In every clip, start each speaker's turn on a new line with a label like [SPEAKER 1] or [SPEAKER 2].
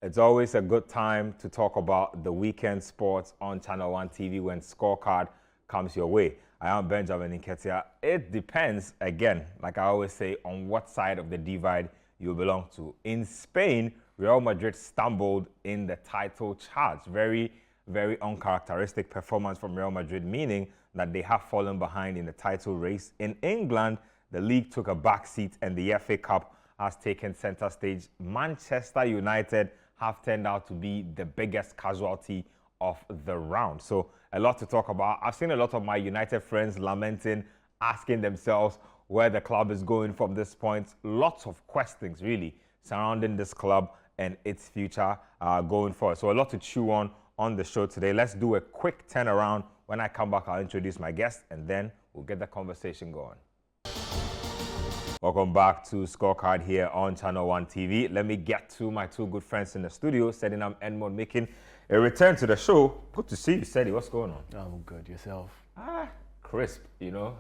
[SPEAKER 1] It's always a good time to talk about the weekend sports on Channel 1 TV when Scorecard comes your way. I am Benjamin Nketia. It depends, again, like I always say, on what side of the divide you belong to. In Spain, Real Madrid stumbled in the title charge. Very, very uncharacteristic performance from Real Madrid, meaning that they have fallen behind in the title race. In England, the league took a back seat and the FA Cup has taken center stage. Manchester United have turned out to be the biggest casualty of the round. So a lot to talk about. I've seen a lot of my United friends lamenting, asking themselves where the club is going from this point. Lots of questions really surrounding this club and its future going forward. So a lot to chew on the show today. Let's do a quick turnaround. When I come back, I'll introduce my guest and then we'll get the conversation going. Welcome back to Scorecard here on Channel 1 TV. Let me get to my two good friends in the studio, setting up Edmond, making a return to the show. Good to see you, Seti. What's going on?
[SPEAKER 2] I'm good. Yourself?
[SPEAKER 1] Crisp, you know.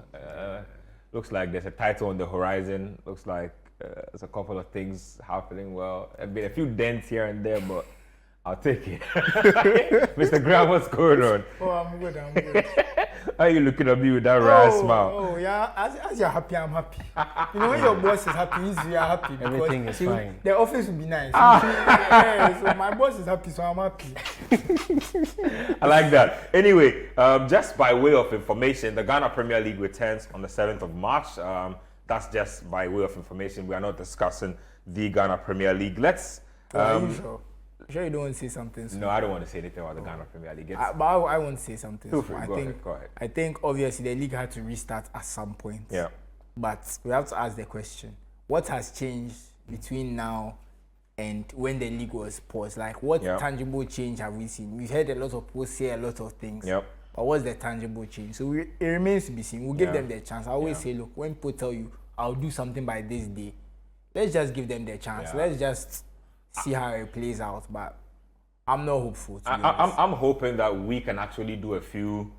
[SPEAKER 1] Looks like there's a title on the horizon. Looks like there's a couple of things happening well. There's been a few dents here and there, but I'll take it. Mr. Graham, what's going on?
[SPEAKER 3] Oh, I'm good.
[SPEAKER 1] How are you looking at me with that wry smile?
[SPEAKER 3] Oh, yeah. As you're happy, I'm happy. You know, when your boss is happy, you are happy.
[SPEAKER 2] Everything is fine.
[SPEAKER 3] The office will be nice. Yeah, so my boss is happy, so I'm happy.
[SPEAKER 1] I like that. Anyway, just by way of information, the Ghana Premier League returns on the 7th of March. That's just by way of information. We are not discussing the Ghana Premier League. Let's...
[SPEAKER 3] Are you sure you don't want to say something?
[SPEAKER 1] No, I don't want to say anything about the Ghana Premier League.
[SPEAKER 3] But I want to say something.
[SPEAKER 1] Feel free. Go ahead.
[SPEAKER 3] I think obviously the league had to restart at some point.
[SPEAKER 1] Yeah.
[SPEAKER 3] But we have to ask the question: what has changed between now and when the league was paused? Like, what tangible change have we seen? We've heard a lot of people say a lot of things.
[SPEAKER 1] Yep.
[SPEAKER 3] But what's the tangible change? So it remains to be seen. We'll give them the chance. I always say, look, when people tell you, I'll do something by this day, let's just give them the chance.
[SPEAKER 1] Yeah.
[SPEAKER 3] Let's just see how it plays out. But I'm not hopeful.
[SPEAKER 1] I'm hoping that we can actually do a few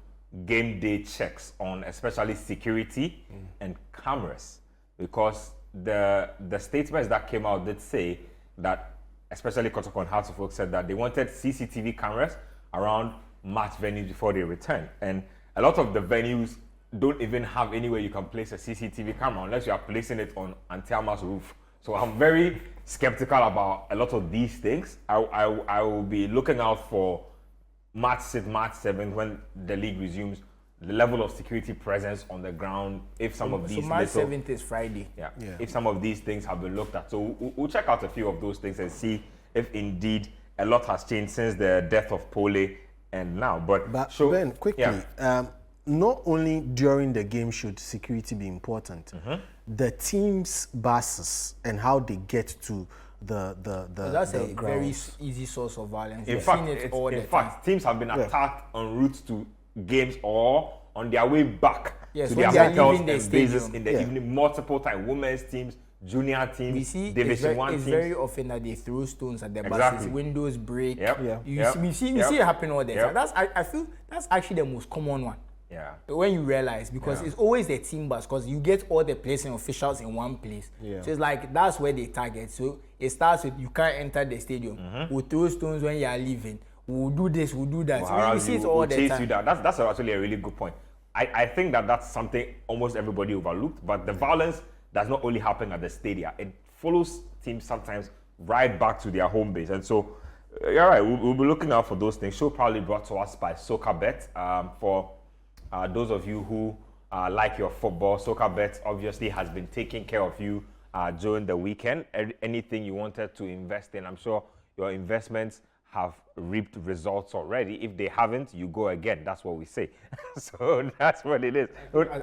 [SPEAKER 1] game day checks on especially security and cameras, because the statements that came out did say that, especially Kotoko and House of Folk said that they wanted CCTV cameras around match venues before they return. And a lot of the venues don't even have anywhere you can place a CCTV camera unless you are placing it on Antiama's roof. So I'm very skeptical about a lot of these things. I will be looking out for March 7th when the league resumes, the level of security presence on the ground. If some of these...
[SPEAKER 3] So March 7th is Friday.
[SPEAKER 1] Yeah. If some of these things have been looked at. So we'll check out a few of those things and see if indeed a lot has changed since the death of Pole and now. But
[SPEAKER 2] Ben, quickly, not only during the game should security be important, the team's buses and how they get to the
[SPEAKER 3] that's a
[SPEAKER 2] grounds.
[SPEAKER 3] very easy source of violence.
[SPEAKER 1] In fact, teams have been attacked en route to games or on their way back to their hotels and bases in the evening multiple times. Women's teams, junior teams,
[SPEAKER 3] we see
[SPEAKER 1] Division 1 teams.
[SPEAKER 3] It's very often that they throw stones at the buses, windows break. We see it happen all the time. I feel that's actually the most common one.
[SPEAKER 1] Yeah.
[SPEAKER 3] When you realize, because it's always the team bus, because you get all the players and officials in one place.
[SPEAKER 2] Yeah.
[SPEAKER 3] So it's like that's where they target. So it starts with you can't enter the stadium. We'll throw stones when you are leaving. We'll do this, we'll do that. We see it all the time.
[SPEAKER 1] You down. That's actually a really good point. I think that's something almost everybody overlooked, but the violence does not only happen at the stadia. It follows teams sometimes right back to their home base. And so, you're right, we'll be looking out for those things. Show probably brought to us by Soccerbet. For those of you who like your football, Soccerbet obviously has been taking care of you during the weekend. Anything you wanted to invest in, I'm sure your investments have reaped results already. If they haven't, you go again. That's what we say. So that's what it is.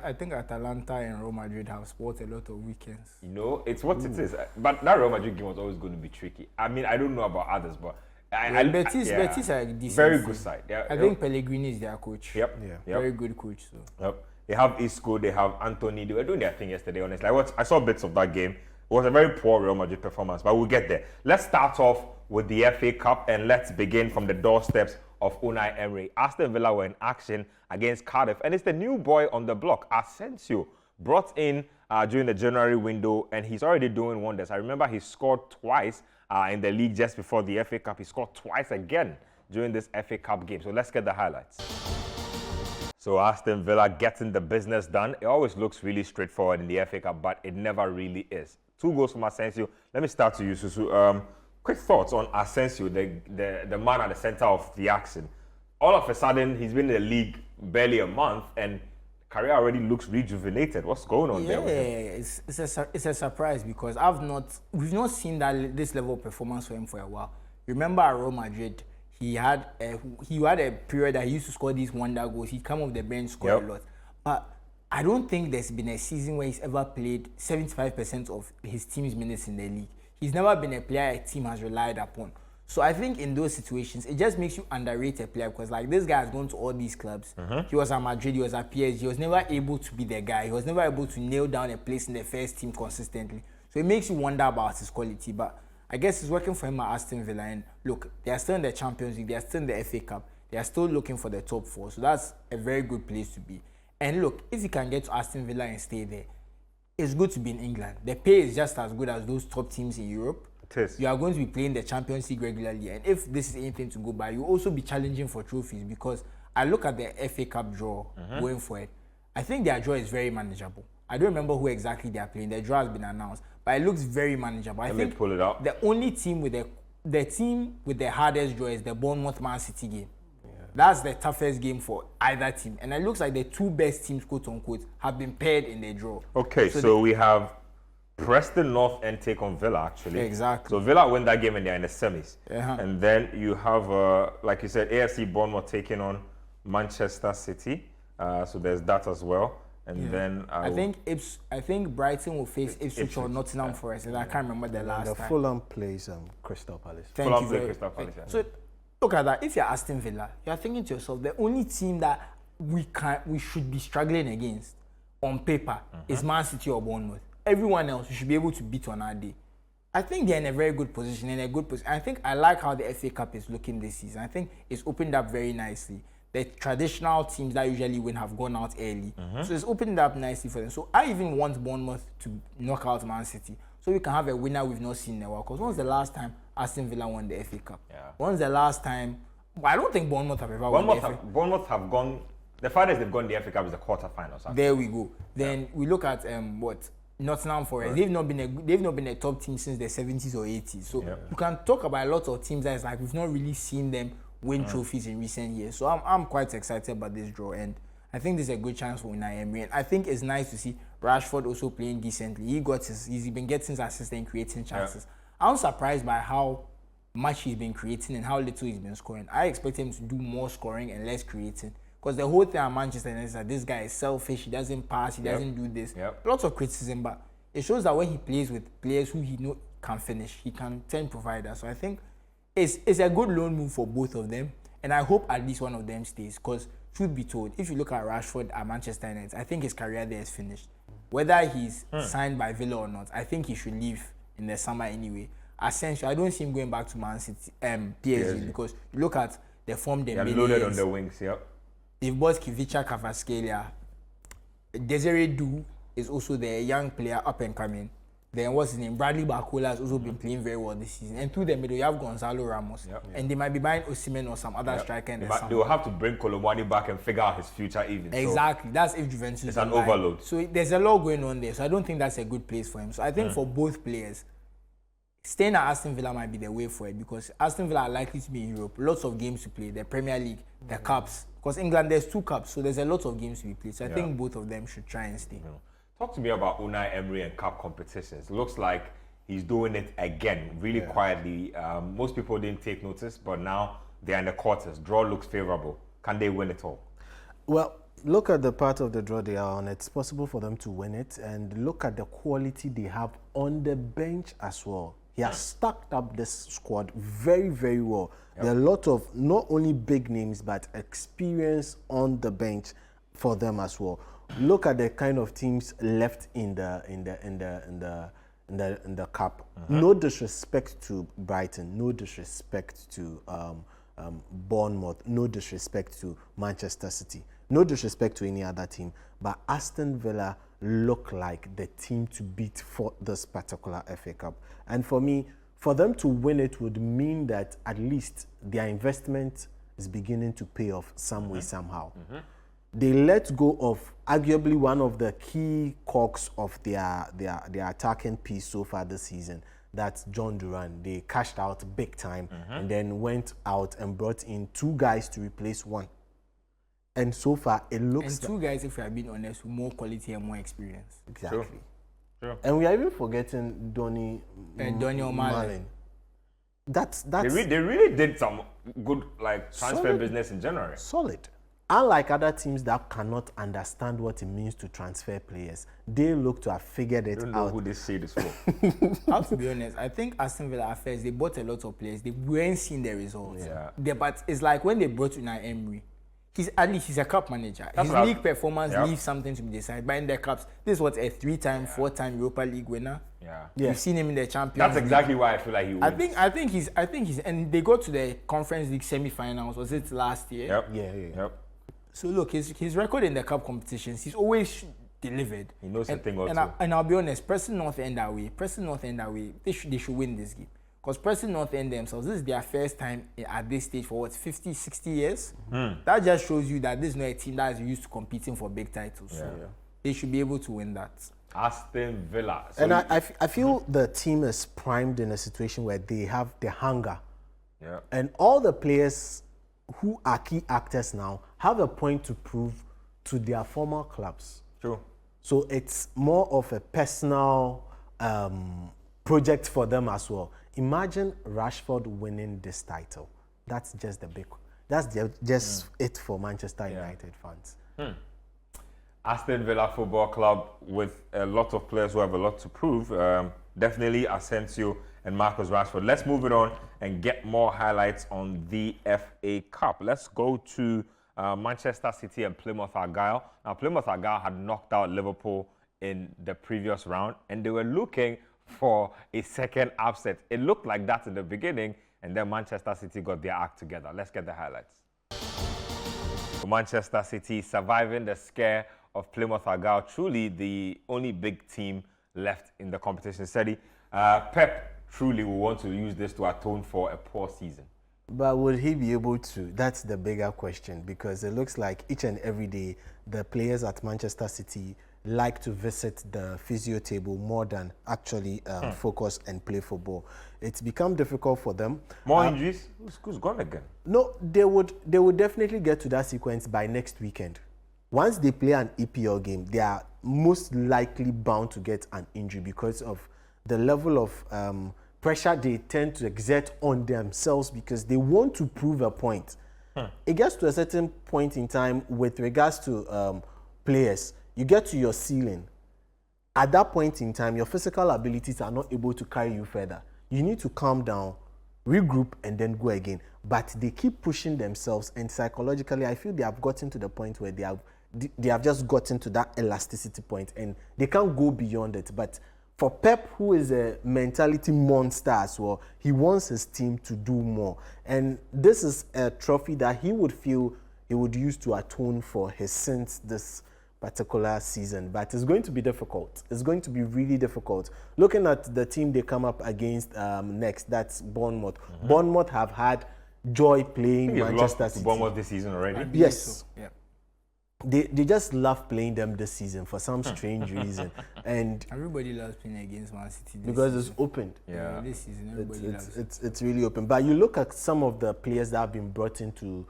[SPEAKER 3] I think Atalanta and Real Madrid have spoiled a lot of weekends.
[SPEAKER 1] You know, it's what it is. But that Real Madrid game was always going to be tricky. I mean, I don't know about others, but
[SPEAKER 3] Betis are decent.
[SPEAKER 1] Very good side. Yeah,
[SPEAKER 3] I think Pellegrini is their coach.
[SPEAKER 1] Yep.
[SPEAKER 3] Very good coach. So.
[SPEAKER 1] Yep. They have Isco, they have Anthony. They were doing their thing yesterday, honestly. I saw bits of that game. It was a very poor Real Madrid performance, but we'll get there. Let's start off with the FA Cup and let's begin from the doorsteps of Unai Emery. Aston Villa were in action against Cardiff, and it's the new boy on the block, Asensio, brought in during the January window, and he's already doing wonders. I remember he scored twice in the league just before the FA Cup. He scored twice again during this FA Cup game. So let's get the highlights. So Aston Villa getting the business done. It always looks really straightforward in the FA Cup, but it never really is. 2 goals from Asensio. Let me start to you, Susu. Quick thoughts on Asensio, the man at the center of the action. All of a sudden, he's been in the league barely a month, and career already looks rejuvenated. What's going on there with him?
[SPEAKER 3] It's a surprise because we've not seen this level of performance for him for a while. Remember at Real Madrid, he had a period that he used to score these wonder goals. He'd come off the bench, score a lot. But I don't think there's been a season where he's ever played 75% of his team's minutes in the league. He's never been a player a team has relied upon. So I think in those situations, it just makes you underrate a player because like this guy has gone to all these clubs. He was at Madrid, he was at PSG. He was never able to be the guy. He was never able to nail down a place in the first team consistently. So it makes you wonder about his quality. But I guess it's working for him at Aston Villa. And look, they are still in the Champions League. They are still in the FA Cup. They are still looking for the top 4. So that's a very good place to be. And look, if you can get to Aston Villa and stay there, it's good to be in England. The pay is just as good as those top teams in Europe.
[SPEAKER 1] It is.
[SPEAKER 3] You are going to be playing the Champions League regularly. And if this is anything to go by, you'll also be challenging for trophies because I look at the FA Cup draw going for it. I think their draw is very manageable. I don't remember who exactly they are playing. The draw has been announced, but it looks very manageable.
[SPEAKER 1] Let me pull it up.
[SPEAKER 3] The only team with the team with the hardest draw is the Bournemouth Man City game. That's the toughest game for either team. And it looks like the 2 best teams, quote unquote, have been paired in the draw.
[SPEAKER 1] Okay, so we have Preston North End take on Villa, actually.
[SPEAKER 3] Exactly.
[SPEAKER 1] So Villa win that game and they're in the semis. And then you have, like you said, AFC Bournemouth taking on Manchester City. So there's that as well. And then
[SPEAKER 3] I think Brighton will face Ipswich or Nottingham Forest. And I can't remember the last time.
[SPEAKER 2] The Fulham plays Crystal Palace.
[SPEAKER 3] Thank you very
[SPEAKER 1] Crystal Palace.
[SPEAKER 3] So look at that. If you're Aston Villa, you're thinking to yourself, the only team that we should be struggling against on paper is Man City or Bournemouth. Everyone else you should be able to beat on our day. I think they're in a very good position, I like how the FA Cup is looking this season. I think it's opened up very nicely. The traditional teams that usually win have gone out early. So it's opened up nicely for them. So I even want Bournemouth to knock out Man City so we can have a winner we've not seen in a while. Because when was the last time Aston Villa won the FA Cup? When was the last time? Well, I don't think Bournemouth have ever won the FA Cup.
[SPEAKER 1] Bournemouth have gone, the farthest they've gone the FA Cup is the quarterfinals.
[SPEAKER 3] There we go. Then we look at Nottingham Forest. They've not been a top team since the 70s or 80s. So you can talk about a lot of teams that is like we've not really seen them win trophies in recent years. So I'm quite excited about this draw, and I think there's a good chance for Unai Emery. And I think it's nice to see Rashford also playing decently. He's been getting his assist and creating chances. I'm surprised by how much he's been creating and how little he's been scoring. I expect him to do more scoring and less creating. Because the whole thing at Manchester United is that this guy is selfish, he doesn't pass, he doesn't do this. Lots of criticism, but it shows that when he plays with players who he know can finish, he can turn provider. So I think it's a good loan move for both of them. And I hope at least one of them stays. Because truth be told, if you look at Rashford at Manchester United, I think his career there is finished. Whether he's signed by Villa or not, I think he should leave in the summer anyway. Essentially, I don't see him going back to Man City, PSG, because you look at the form they're
[SPEAKER 1] loaded on the wings,
[SPEAKER 3] They've bought Kivica Kvaratskhelia. Desiree Du is also the young player up and coming. Then what's his name? Bradley Barcola has also been playing very well this season. And through the middle, you have Gonzalo Ramos. And they might be buying Osimhen or some other striker in the summer.
[SPEAKER 1] They will have to bring Colomwani back and figure out his future even.
[SPEAKER 3] Exactly. So that's if Juventus
[SPEAKER 1] it's an overload.
[SPEAKER 3] So there's a lot going on there. So I don't think that's a good place for him. So I think for both players, staying at Aston Villa might be the way for it because Aston Villa are likely to be in Europe. Lots of games to play. The Premier League, the Cups. Because England, there's 2 Cups. So there's a lot of games to be played. So I think both of them should try and stay.
[SPEAKER 1] Talk to me about Unai Emery and Cup competitions. Looks like he's doing it again, really quietly. Most people didn't take notice, but now they're in the quarters. Draw looks favorable. Can they win it all?
[SPEAKER 2] Well, look at the part of the draw they are on. It's possible for them to win it. And look at the quality they have on the bench as well. He has stacked up this squad very, very well. There are a lot of not only big names, but experience on the bench for them as well. Look at the kind of teams left in the cup. No disrespect to Brighton, no disrespect to Bournemouth, no disrespect to Manchester City, no disrespect to any other team. But Aston Villa look like the team to beat for this particular FA Cup. And for me, for them to win it would mean that at least their investment is beginning to pay off some way, somehow. They let go of arguably one of the key cogs of their attacking piece so far this season. That's John Duran. They cashed out big time and then went out and brought in 2 guys to replace 1. And so far, it looks...
[SPEAKER 3] And 2 guys, if we are being honest, with more quality and more experience.
[SPEAKER 2] Exactly.
[SPEAKER 1] Sure.
[SPEAKER 2] And we are even forgetting Donny O'Malley. That's
[SPEAKER 1] they really did some good transfer
[SPEAKER 2] solid
[SPEAKER 1] business in January.
[SPEAKER 2] Solid. Unlike other teams that cannot understand what it means to transfer players, they look to have figured it out.
[SPEAKER 1] I don't know who this shade is for.
[SPEAKER 3] I have to be honest, I think Aston Villa at first, they bought a lot of players. They weren't seeing the results. But it's like when they brought Unai Emery, he's a cup manager. His league performance leaves something to be decided. But in the cups, this was a 3-time, 4-time Europa League winner. You've seen him in the Champions
[SPEAKER 1] That's
[SPEAKER 3] League.
[SPEAKER 1] exactly why I feel like he wins.
[SPEAKER 3] I think he's, and they got to the Conference League semi-finals. Was it last year?
[SPEAKER 1] Yep.
[SPEAKER 3] So look, his record in the cup competitions, he's always delivered.
[SPEAKER 1] He knows a thing or two.
[SPEAKER 3] And I'll be honest, Preston North End away, they should win this game. Because Preston North End themselves, this is their first time at this stage for 50, 60 years. That just shows you that this is not a team that is used to competing for big titles. So they should be able to win that.
[SPEAKER 1] Aston Villa. So
[SPEAKER 2] and I feel the team is primed in a situation where they have the hunger. And all the players who are key actors now have a point to prove to their former clubs.
[SPEAKER 1] True.
[SPEAKER 2] So it's more of a personal project for them as well. Imagine Rashford winning this title. That's just just it for Manchester United fans.
[SPEAKER 1] Aston Villa Football Club with a lot of players who have a lot to prove. Definitely Asensio and Marcus Rashford. Let's move it on and get more highlights on the FA Cup. Let's go to Manchester City and Plymouth Argyle. Now, Plymouth Argyle had knocked out Liverpool in the previous round, and they were looking for a second upset. It looked like that in the beginning, and then Manchester City got their act together. Let's get the highlights. Manchester City surviving the scare of Plymouth Argyle, truly the only big team left in the competition. Steady. Pep truly will want to use this to atone for a poor season.
[SPEAKER 2] But would he be able to? That's the bigger question, because it looks like each and every day the players at Manchester City like to visit the physio table more than actually focus and play football. It's become difficult for them.
[SPEAKER 1] More injuries? Who's gone again?
[SPEAKER 2] No, they would definitely get to that sequence by next weekend. Once they play an EPL game, they are most likely bound to get an injury because of the level of pressure they tend to exert on themselves, because they want to prove a point. It gets to a certain point in time with regards to players. You get to your ceiling. At that point in time, your physical abilities are not able to carry you further. You need to calm down, regroup, and then go again. But they keep pushing themselves, and psychologically, I feel they have gotten to the point where they have just gotten to that elasticity point, and they can't go beyond it. But for Pep, who is a mentality monster as well, he wants his team to do more. And this is a trophy that he would feel he would use to atone for his sins this particular season. But it's going to be difficult. It's going to be really difficult. Looking at the team they come up against next, that's Bournemouth. Bournemouth have had joy playing Manchester City.
[SPEAKER 1] Bournemouth this season already?
[SPEAKER 2] Yes.
[SPEAKER 3] So, yeah.
[SPEAKER 2] They just love playing them this season for some strange reason. And
[SPEAKER 3] everybody loves playing against Man City
[SPEAKER 2] because
[SPEAKER 3] season.
[SPEAKER 2] It's opened.
[SPEAKER 3] Yeah, this season everybody loves it.
[SPEAKER 2] It's really open. But you look at some of the players that have been brought in to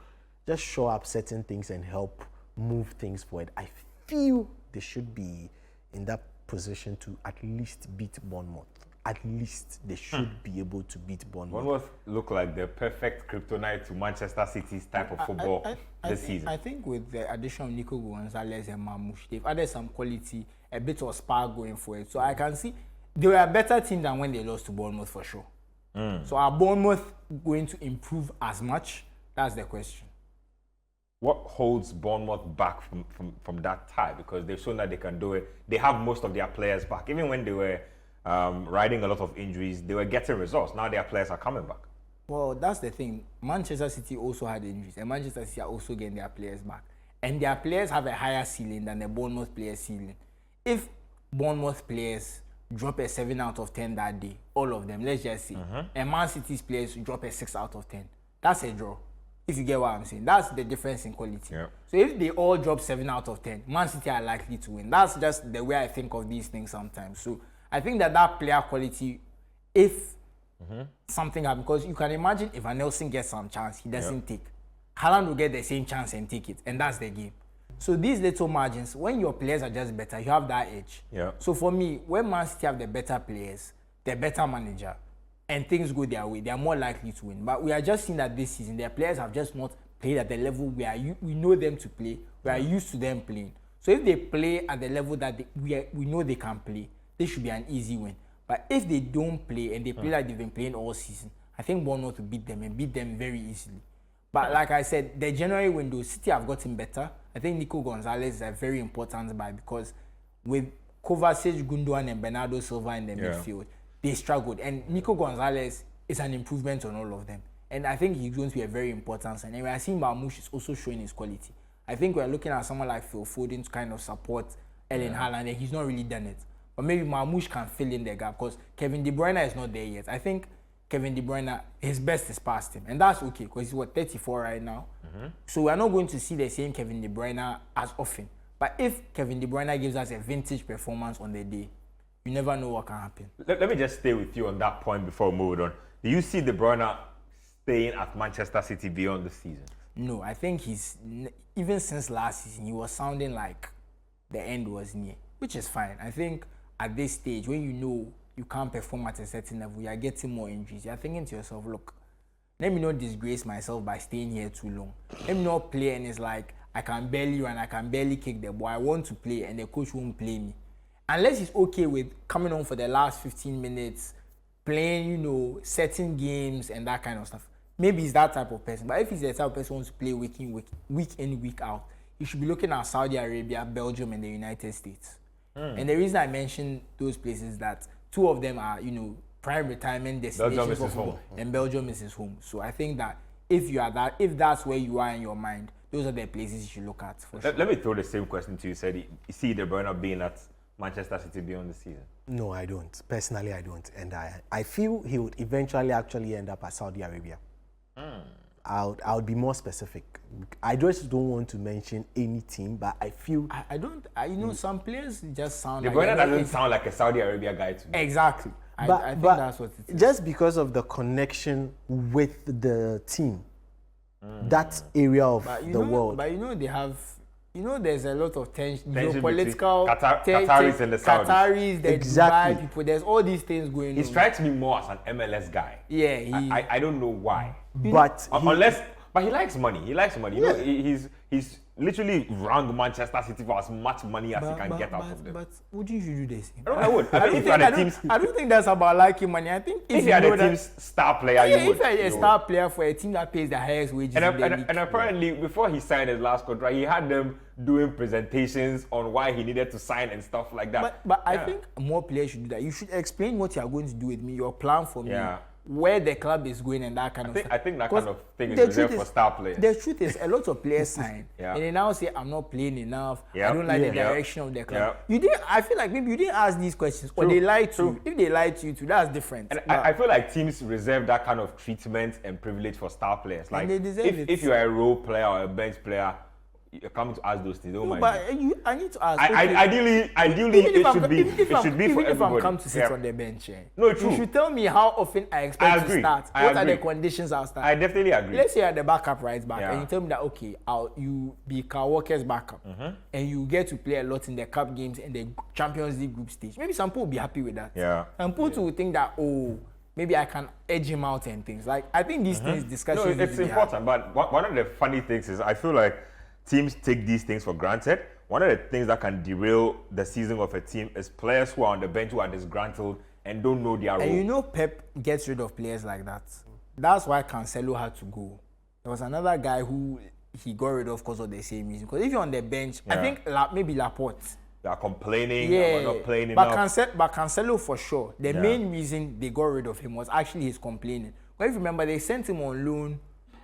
[SPEAKER 2] just show up certain things and help move things forward. I feel they should be in that position to at least beat Bournemouth. At least they should be able to beat Bournemouth.
[SPEAKER 1] Bournemouth look like the perfect kryptonite to Manchester City's type of football this season.
[SPEAKER 3] I think with the addition of Nico Gonzalez and Mamouche, they've added some quality, a bit of spark going for it. So I can see they were a better team than when they lost to Bournemouth for sure. So are Bournemouth going to improve as much? That's the question.
[SPEAKER 1] What holds Bournemouth back from that tie? Because they've shown that they can do it. They have most of their players back. Even when they were riding a lot of injuries, they were getting results. Now their players are coming back.
[SPEAKER 3] Well, that's the thing. Manchester City also had injuries, and Manchester City are also getting their players back. And their players have a higher ceiling than the Bournemouth players' ceiling. If Bournemouth players drop a 7 out of 10 that day, all of them, let's just say, and Man City's players drop a 6 out of 10, that's a draw. If you get what I'm saying, that's the difference in quality.
[SPEAKER 1] Yeah.
[SPEAKER 3] So if they all drop 7 out of 10, Man City are likely to win. That's just the way I think of these things sometimes. So I think that player quality, if something happens, because you can imagine if a Nelson gets some chance, he doesn't take. Haaland will get the same chance and take it, and that's the game. So these little margins, when your players are just better, you have that edge.
[SPEAKER 1] Yeah.
[SPEAKER 3] So for me, when Man City have the better players, the better manager, and things go their way, they are more likely to win. But we are just seeing that this season, their players have just not played at the level where we know them to play. We are used to them playing. So if they play at the level that we know they can play, this should be an easy win. But if they don't play and they play like they've been playing all season, I think Bournemouth will beat them and beat them very easily. But like I said, the January window, City have gotten better. I think Nico Gonzalez is a very important buy because with Kovacic, Gundogan, and Bernardo Silva in the midfield, they struggled. And Nico Gonzalez is an improvement on all of them. And I think he's going to be a very important sign. And we are seeing Marmoush is also showing his quality. I think we're looking at someone like Phil Foden to kind of support Erling Haaland, and he's not really done it. But maybe Marmoush can fill in the gap because Kevin De Bruyne is not there yet. I think Kevin De Bruyne, his best is past him. And that's okay because he's 34 right now. So we're not going to see the same Kevin De Bruyne as often. But if Kevin De Bruyne gives us a vintage performance on the day, you never know what can happen.
[SPEAKER 1] Let me just stay with you on that point before we move on. Do you see De Bruyne staying at Manchester City beyond the season?
[SPEAKER 3] No, I think even since last season, he was sounding like the end was near, which is fine. I think at this stage, when you know you can't perform at a certain level, you are getting more injuries. You're thinking to yourself, look, let me not disgrace myself by staying here too long. Let me not play and it's like, I can barely run, I can barely kick the ball. I want to play and the coach won't play me. Unless he's okay with coming on for the last 15 minutes, playing, certain games and that kind of stuff. Maybe he's that type of person. But if he's the type of person who wants to play week in, week out, he should be looking at Saudi Arabia, Belgium, and the United States. And the reason I mention those places is that two of them are, prime retirement destinations for football, and Belgium is his home. So I think that if that's where you are in your mind, those are the places you should look at.
[SPEAKER 1] Let me throw the same question to you. You said you see De Bruyne being at Manchester City beyond the season.
[SPEAKER 2] No, I don't. Personally, I don't. And I feel he would eventually actually end up at Saudi Arabia. I would be more specific. I just don't want to mention any team, but I feel
[SPEAKER 3] some players just sound
[SPEAKER 1] De Bruyne doesn't sound like a Saudi Arabia guy to me.
[SPEAKER 3] Exactly. I think that's what it is.
[SPEAKER 2] Just because of the connection with the team, that area of the world.
[SPEAKER 3] But they have, there's a lot of tension geopolitical,
[SPEAKER 1] Qataris and the Saudis.
[SPEAKER 3] Qataris, the Dubai people, there's all these things going on.
[SPEAKER 1] He strikes me more as an MLS guy.
[SPEAKER 3] Yeah,
[SPEAKER 1] I don't know why.
[SPEAKER 2] But
[SPEAKER 1] he likes money. He likes money. He's literally wrung Manchester City for as much money as he can get out of them.
[SPEAKER 3] But wouldn't you do this?
[SPEAKER 1] I would.
[SPEAKER 3] I don't think that's about liking money. I think
[SPEAKER 1] if you are the team's star player, you would.
[SPEAKER 3] If you're a star player for a team that pays the highest wages
[SPEAKER 1] and apparently, before he signed his last contract, he had them doing presentations on why he needed to sign and stuff like that.
[SPEAKER 3] But I think more players should do that. You should explain what you are going to do with me, your plan for me. Where the club is going and that kind of stuff.
[SPEAKER 1] I think that kind of thing is reserved for star players.
[SPEAKER 3] The truth is, a lot of players sign and they now say, I'm not playing enough. I don't like the direction of the club. I feel like maybe you didn't ask these questions or they lied to you. If they lied to you too, that's different.
[SPEAKER 1] And I feel like teams reserve that kind of treatment and privilege for star players. Like,
[SPEAKER 3] they deserve it.
[SPEAKER 1] If you're a role player or a bench player, you're coming to ask those things. Don't mind.
[SPEAKER 3] But I need to ask.
[SPEAKER 1] Ideally, it should be for everybody.
[SPEAKER 3] Even if I'm come to sit on the bench,
[SPEAKER 1] no, true.
[SPEAKER 3] You should tell me how often I expect to start. What are the conditions I'll start?
[SPEAKER 1] I definitely agree.
[SPEAKER 3] Let's say you're the backup right back, and you tell me that you be Kyle Walker's backup, and you get to play a lot in the cup games and the Champions League group stage. Maybe some people will be happy with that. And people will think that maybe I can edge him out and things. Like I think these things discussions.
[SPEAKER 1] No, it's important. But one of the funny things is I feel like teams take these things for granted. One of the things that can derail the season of a team is players who are on the bench who are disgruntled and don't know their role.
[SPEAKER 3] And Pep gets rid of players like that. That's why Cancelo had to go. There was another guy who he got rid of because of the same reason. Because if you're on the bench, I think maybe Laporte.
[SPEAKER 1] They are complaining about not playing enough.
[SPEAKER 3] But Cancelo for sure. The main reason they got rid of him was actually his complaining. But if you remember, they sent him on loan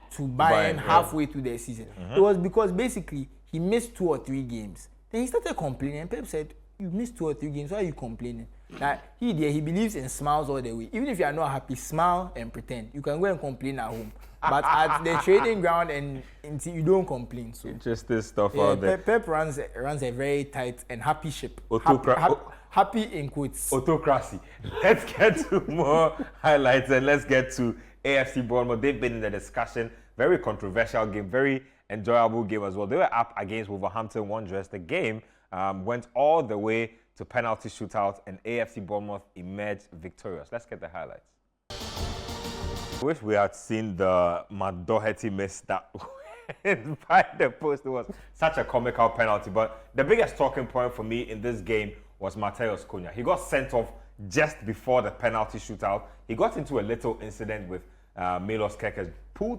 [SPEAKER 3] to Bayern halfway through the season. It was because basically he missed 2 or 3 games. Then he started complaining and Pep said, you missed 2 or 3 games, why are you complaining? That he believes in smiles all the way. Even if you are not happy, smile and pretend. You can go and complain at home, but at the training ground and you don't complain. So
[SPEAKER 1] just this stuff out there.
[SPEAKER 3] Pep runs a very tight and happy ship. Happy in quotes.
[SPEAKER 1] Autocracy. Let's get to more highlights and let's get to AFC Bournemouth. They've been in the discussion. Very controversial game, very enjoyable game as well. They were up against Wolverhampton Wanderers. The game went all the way to penalty shootout and AFC Bournemouth emerged victorious. Let's get the highlights. I wish we had seen the Matt Doherty miss that by the post. It was such a comical penalty. But the biggest talking point for me in this game was Mateus Cunha. He got sent off just before the penalty shootout. He got into a little incident with Milos Kerkez.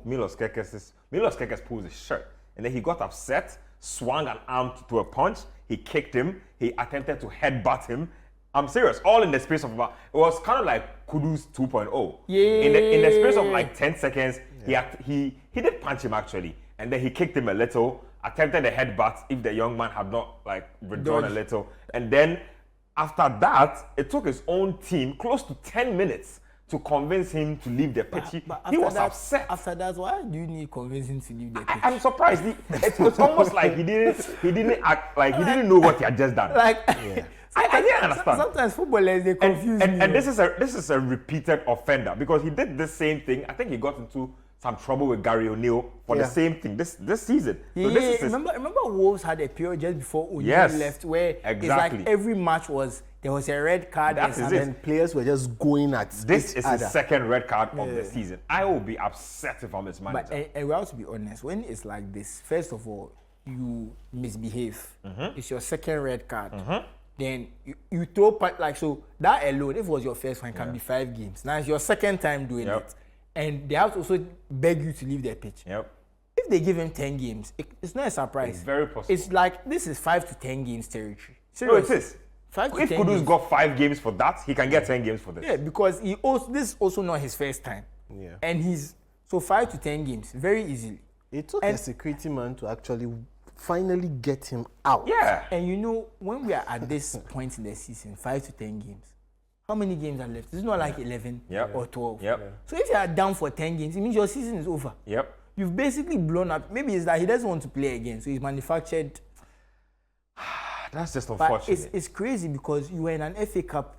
[SPEAKER 1] Milos Kerkez pulled his shirt. And then he got upset, swung an arm to a punch. He kicked him. He attempted to headbutt him. I'm serious. All in the space of about, it was kind of like Kudus 2.0.
[SPEAKER 3] Yeah.
[SPEAKER 1] In the space of like 10 seconds, he did punch him actually. And then he kicked him a little, attempted a headbutt if the young man had not like withdrawn a little. And then after that, it took his own team close to 10 minutes to convince him to leave the pitch. He was upset.
[SPEAKER 3] After that, why do you need convincing to leave the pitch?
[SPEAKER 1] I'm surprised. It's almost like he didn't act like he didn't know what he had just done.
[SPEAKER 3] Like,
[SPEAKER 1] I didn't understand.
[SPEAKER 3] Sometimes footballers they confuse me.
[SPEAKER 1] And this is a repeated offender because he did the same thing. I think he got into some trouble with Gary O'Neill for the same thing this season. So this is
[SPEAKER 3] remember Wolves had a period just before O'Neill left where it's like every match there was a red card
[SPEAKER 2] and players were just going at
[SPEAKER 1] this is his second red card of the season. I will be upset if I'm his manager.
[SPEAKER 3] But and we have to be honest, when it's like this, first of all, you misbehave. It's your second red card. Then you throw like so that alone, if it was your first one, can be 5 games. Now it's your second time doing it. And they have to also beg you to leave their pitch. If they give him 10 games, it's not a surprise.
[SPEAKER 1] It's very possible.
[SPEAKER 3] It's like this is 5 to 10 games territory.
[SPEAKER 1] Seriously. No, it is.
[SPEAKER 3] 5 to
[SPEAKER 1] if
[SPEAKER 3] 10
[SPEAKER 1] Kudus
[SPEAKER 3] games.
[SPEAKER 1] got 5 games for that, he can get 10 games for this.
[SPEAKER 3] Yeah, because this is also not his first time.
[SPEAKER 2] Yeah.
[SPEAKER 3] And so 5 to 10 games, very easily.
[SPEAKER 2] It took a security man to actually finally get him out.
[SPEAKER 1] Yeah.
[SPEAKER 3] And you know, when we are at this point in the season, 5 to 10 games, how many games are left? It's not like 11 or 12. So if you are down for 10 games, it means your season is over. You've basically blown up. Maybe it's that he doesn't want to play again, so he's manufactured.
[SPEAKER 1] That's just unfortunate.
[SPEAKER 3] But it's crazy because you were in an FA Cup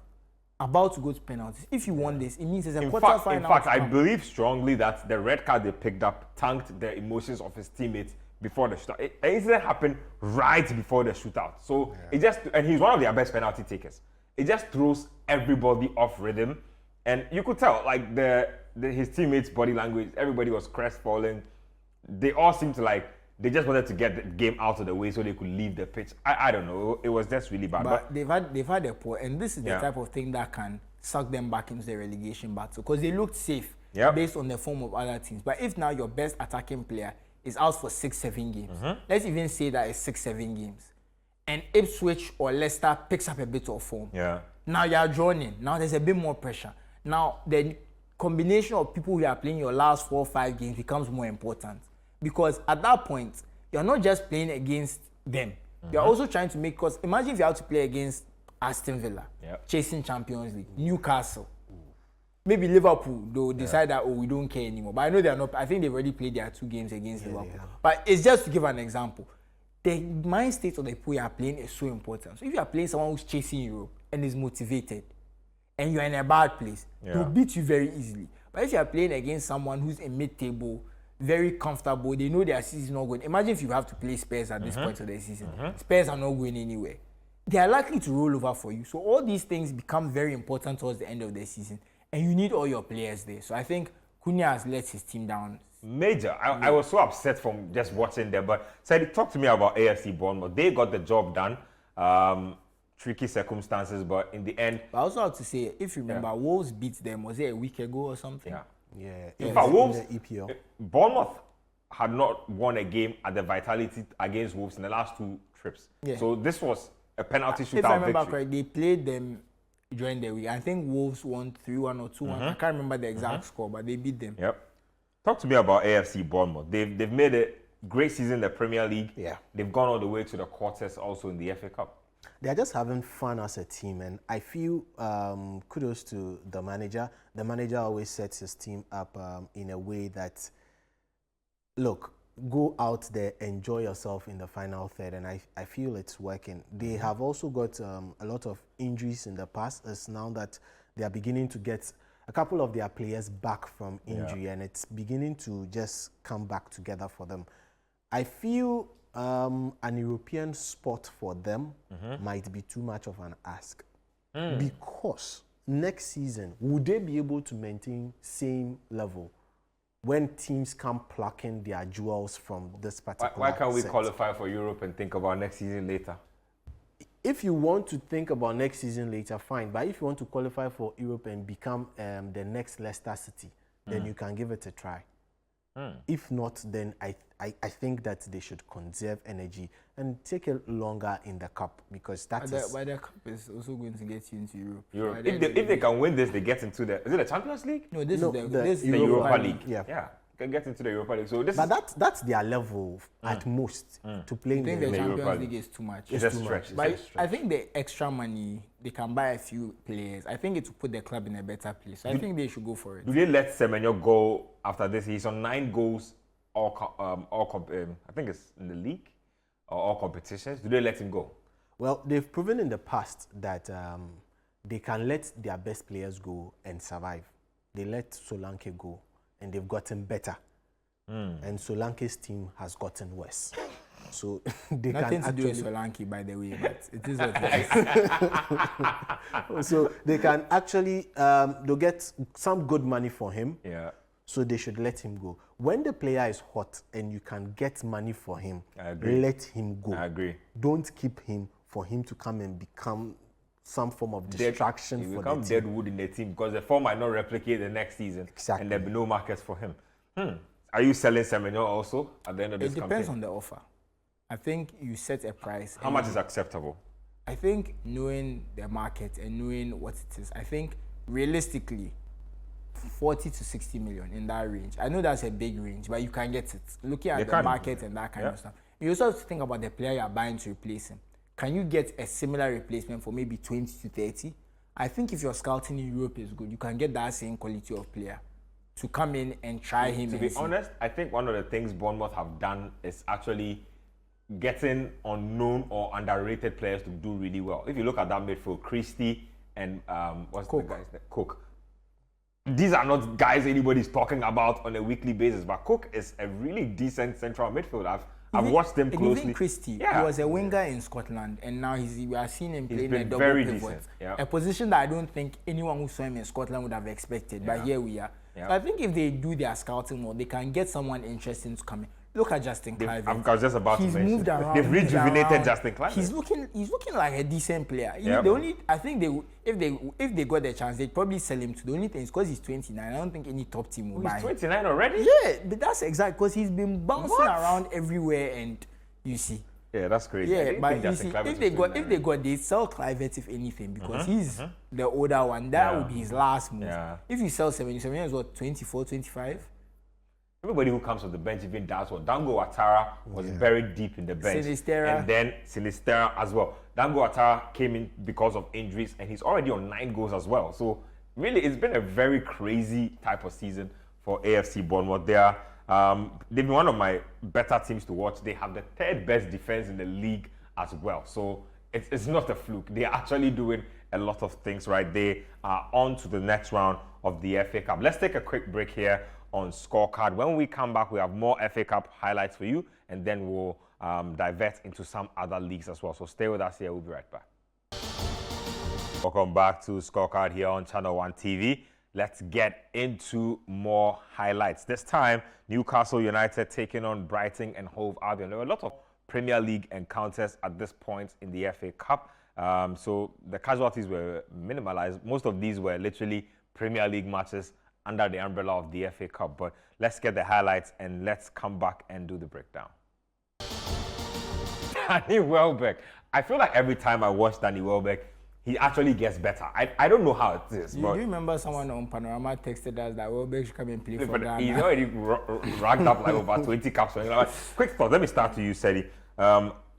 [SPEAKER 3] about to go to penalties. If you won this, it means there's a quarter-final.
[SPEAKER 1] In fact, I believe strongly that the red card they picked up tanked the emotions of his teammates before the shootout. It incident happened right before the shootout. So and he's one of their best penalty takers. It just throws everybody off rhythm. And you could tell, like, his teammates' body language, everybody was crestfallen. They all seemed to, they just wanted to get the game out of the way so they could leave the pitch. I don't know. It was just really bad.
[SPEAKER 3] But they've had a poor, and this is the type of thing that can suck them back into the relegation battle because they looked safe based on the form of other teams. But if now your best attacking player is out for 6-7 games, let's even say that it's 6-7 games, and Ipswich or Leicester picks up a bit of form. Now you are drawn in. Now there's a bit more pressure. Now the combination of people who are playing your last 4 or 5 games becomes more important because at that point you're not just playing against them. You're also trying to make. Because imagine if you have to play against Aston Villa, chasing Champions League, Newcastle, maybe Liverpool. They'll decide that we don't care anymore. But I know they are not. I think they've already played their 2 games against Liverpool. But it's just to give an example. The mind state of the people you are playing is so important. So if you are playing someone who's chasing Europe and is motivated, and you are in a bad place, they'll beat you very easily. But if you are playing against someone who's in mid-table, very comfortable, they know their season is not going. Imagine if you have to play Spurs at this point of the season. Spurs are not going anywhere. They are likely to roll over for you. So all these things become very important towards the end of the season. And you need all your players there. So I think Cunha has let his team down.
[SPEAKER 1] Major. I was so upset from just watching them. But talk to me about AFC Bournemouth. They got the job done. Tricky circumstances, but in the end.
[SPEAKER 3] I also have to say, if you remember, Wolves beat them, was it a week ago or something?
[SPEAKER 1] In fact, Wolves,
[SPEAKER 2] in the EPL.
[SPEAKER 1] Bournemouth had not won a game at the Vitality against Wolves in the last 2 trips. So this was a penalty shootout victory.
[SPEAKER 3] If I remember correctly, they played them during the week. I think Wolves won 3-1 or 2-1. I can't remember the exact score, but they beat them.
[SPEAKER 1] Talk to me about AFC Bournemouth. They've made a great season in the Premier League. They've gone all the way to the quarters also in the FA Cup.
[SPEAKER 2] They're just having fun as a team, and I feel kudos to the manager. The manager always sets his team up in a way that, look, go out there, enjoy yourself in the final third, and I feel it's working. They have also got a lot of injuries in the past. It's now that they are beginning to get a couple of their players back from injury, and it's beginning to just come back together for them. I feel an European spot for them might be too much of an ask, because next season, would they be able to maintain same level when teams come plucking their jewels from this particular
[SPEAKER 1] Why can't we
[SPEAKER 2] set?
[SPEAKER 1] qualify for Europe and think about next season later?
[SPEAKER 2] If you want to think about next season later, fine. But if you want to qualify for Europe and become the next Leicester City, then you can give it a try. If not, then I think that they should conserve energy and take it longer in the cup, because that's
[SPEAKER 3] But the cup is also going to get you into Europe.
[SPEAKER 1] Europe. If they can win this, they get into the... Is it the Champions League?
[SPEAKER 3] No, this
[SPEAKER 2] No,
[SPEAKER 3] is
[SPEAKER 1] The Europa League.
[SPEAKER 2] Yeah.
[SPEAKER 1] Can get into the Europa League. So this
[SPEAKER 2] But that's their level at most to play
[SPEAKER 3] I think
[SPEAKER 2] in
[SPEAKER 3] the
[SPEAKER 2] the
[SPEAKER 1] Europa
[SPEAKER 3] Champions
[SPEAKER 1] League.
[SPEAKER 3] League is too much.
[SPEAKER 1] It's a
[SPEAKER 2] too
[SPEAKER 1] stretch.
[SPEAKER 2] much.
[SPEAKER 1] It's a
[SPEAKER 3] But
[SPEAKER 1] stretch.
[SPEAKER 3] I think the extra money, they can buy a few players. I think it will put the club in a better place. I think they should go for it.
[SPEAKER 1] Do they let Semenyo go after this? He's on 9 goals, I think it's in the league, or all competitions. Do they let him go?
[SPEAKER 2] Well, they've proven in the past that they can let their best players go and survive. They let Solanke go, and they've gotten better. And Solanke's team has gotten worse. So they
[SPEAKER 3] Nothing
[SPEAKER 2] can
[SPEAKER 3] to do with
[SPEAKER 2] actually,
[SPEAKER 3] Solanke, by the way, but it is what it is.
[SPEAKER 2] so they can actually they'll get some good money for him.
[SPEAKER 1] Yeah.
[SPEAKER 2] So they should let him go. When the player is hot and you can get money for him,
[SPEAKER 1] I agree.
[SPEAKER 2] let him go.
[SPEAKER 1] I agree.
[SPEAKER 2] Don't keep him for him to come and become some form of distraction
[SPEAKER 1] He
[SPEAKER 2] for
[SPEAKER 1] become
[SPEAKER 2] the team.
[SPEAKER 1] dead wood in the team because the form might not replicate the next season.
[SPEAKER 2] Exactly.
[SPEAKER 1] And there'll be no markets for him. Are you selling Semenyo also at the end of this
[SPEAKER 3] It depends
[SPEAKER 1] campaign?
[SPEAKER 3] on the offer. I think you set a price.
[SPEAKER 1] How much is acceptable?
[SPEAKER 3] I think knowing the market and knowing what it is, I think realistically, 40 to 60 million in that range. I know that's a big range, but you can get it. Looking at the market and that kind of stuff. You also have to think about the player you're buying to replace him. Can you get a similar replacement for maybe 20 to 30? I think if your scouting in Europe is good, you can get that same quality of player to come in and try him.
[SPEAKER 1] To be honest, I think one of the things Bournemouth have done is actually getting unknown or underrated players to do really well. If you look at that midfield, Christie and what's the guy's name? Cook. These are not guys anybody's talking about on a weekly basis, but Cook is a really decent central midfielder. I've watched him closely.
[SPEAKER 3] Even Christie, he was a winger in Scotland, and now we are seeing him playing a double
[SPEAKER 1] very
[SPEAKER 3] pivot,
[SPEAKER 1] decent, yeah.
[SPEAKER 3] a position that I don't think anyone who saw him in Scotland would have expected. But here we are.
[SPEAKER 1] Yeah.
[SPEAKER 3] So I think if they do their scouting more, they can get someone interesting to come in. Look at Justin Kluivert.
[SPEAKER 1] I was just about to
[SPEAKER 3] He's
[SPEAKER 1] mention.
[SPEAKER 3] moved around.
[SPEAKER 1] They've
[SPEAKER 3] moved
[SPEAKER 1] rejuvenated
[SPEAKER 3] around.
[SPEAKER 1] Justin Kluivert.
[SPEAKER 3] He's looking like a decent player.
[SPEAKER 1] Yeah.
[SPEAKER 3] The only, I think if they got the chance, they'd probably sell him to. The only thing is because he's 29. I don't think any top team will buy
[SPEAKER 1] He's
[SPEAKER 3] him.
[SPEAKER 1] 29 already?
[SPEAKER 3] Yeah, but that's exact because he's been bouncing around everywhere, and you see.
[SPEAKER 1] Yeah, that's crazy.
[SPEAKER 3] Yeah, but you see, if they sell Kluivert, if anything, because he's the older one, that would be his last move.
[SPEAKER 1] Yeah.
[SPEAKER 3] If you sell 77 is what, 24, 25?
[SPEAKER 1] Everybody who comes off the bench even does well. Dango Ouattara was buried deep in the bench.
[SPEAKER 3] Sinistera.
[SPEAKER 1] And then Sinistera as well. Dango Ouattara came in because of injuries and he's already on 9 goals as well. So really, it's been a very crazy type of season for AFC Bournemouth. They've been one of my better teams to watch. They have the 3rd best defense in the league as well. So it's not a fluke. They're actually doing a lot of things right. They are on to the next round of the FA Cup. Let's take a quick break here on Scorecard. When we come back, we have more FA Cup highlights for you, and then we'll divert into some other leagues as well. So stay with us here. We'll be right back. Welcome back to Scorecard here on Channel 1 TV. Let's get into more highlights. This time, Newcastle United taking on Brighton and Hove Albion. There were a lot of Premier League encounters at this point in the FA Cup. So the casualties were minimalized. Most of these were literally Premier League matches under the umbrella of the FA Cup. But let's get the highlights and let's come back and do the breakdown. Danny Welbeck. I feel like every time I watch Danny Welbeck, he actually gets better. I don't know how it is.
[SPEAKER 3] Do you remember someone on Panorama texted us that Welbeck should come and play for Ghana?
[SPEAKER 1] He's already racked up like over 20 caps. Quick thought. Let me start to you, Seti.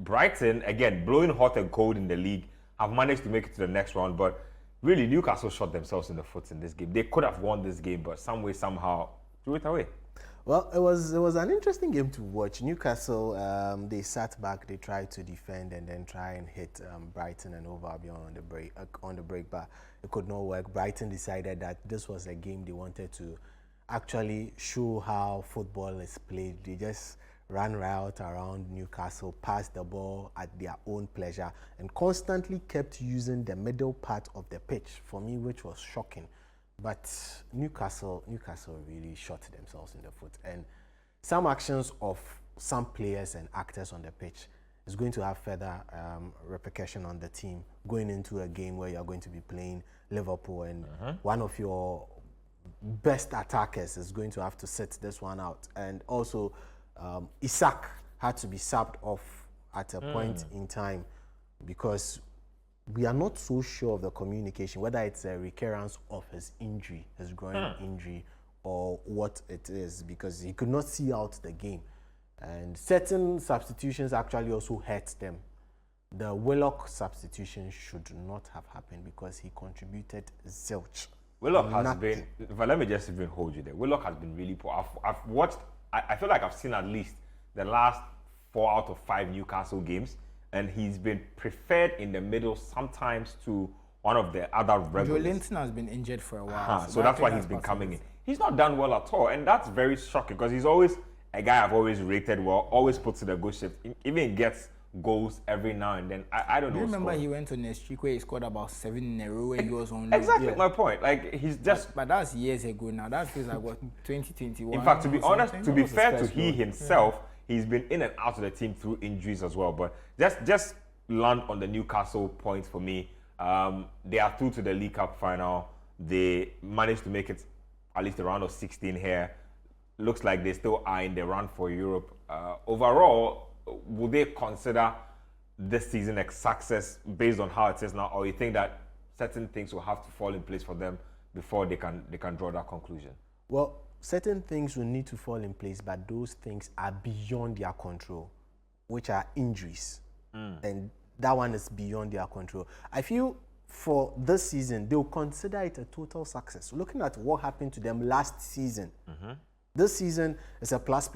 [SPEAKER 1] Brighton, again, blowing hot and cold in the league, have managed to make it to the next round, but really Newcastle shot themselves in the foot in this game. They could have won this game, but some way, somehow, threw it away.
[SPEAKER 2] Well, it was an interesting game to watch. Newcastle, they sat back, they tried to defend and then try and hit Brighton and Hove Albion on the break, but it could not work. Brighton decided that this was a game they wanted to actually show how football is played. They just ran riot around Newcastle, passed the ball at their own pleasure, and constantly kept using the middle part of the pitch, for me, which was shocking. But Newcastle really shot themselves in the foot. And some actions of some players and actors on the pitch is going to have further repercussion on the team going into a game where you're going to be playing Liverpool and one of your best attackers is going to have to sit this one out. And also, Isak had to be subbed off at a point in time because we are not so sure of the communication, whether it's a recurrence of his injury, his groin injury, or what it is, because he could not see out the game. And certain substitutions actually also hurt them. The Willock substitution should not have happened because he contributed zilch.
[SPEAKER 1] Willock has been, but let me just even hold you there. Willock has been really poor. I've watched, I feel like I've seen at least the last 4 out of 5 Newcastle games, and he's been preferred in the middle sometimes to one of the other regulars.
[SPEAKER 3] Joelinton has been injured for a while.
[SPEAKER 1] So that's why he's been coming in. He's not done well at all, and that's very shocking because he's always a guy I've always rated well, always puts in a good shift, even gets goals every now and then. I don't know.
[SPEAKER 3] You remember he went on a streak where he scored about 7 in a row when he was on.
[SPEAKER 1] Exactly my point. Like he's just.
[SPEAKER 3] But that's years ago now. That feels like what 2021.
[SPEAKER 1] In fact, to be honest, to be fair to he himself, he's been in and out of the team through injuries as well. But just land on the Newcastle points for me. They are through to the League Cup final. They managed to make it at least the round of 16 here. Looks like they still are in the run for Europe. Overall, would they consider this season a success based on how it is now, or you think that certain things will have to fall in place for them before they can draw that conclusion?
[SPEAKER 2] Well, certain things will need to fall in place, but those things are beyond their control, which are injuries. And that one is beyond their control. I feel for this season, they'll consider it a total success. Looking at what happened to them last season, this season is a plus.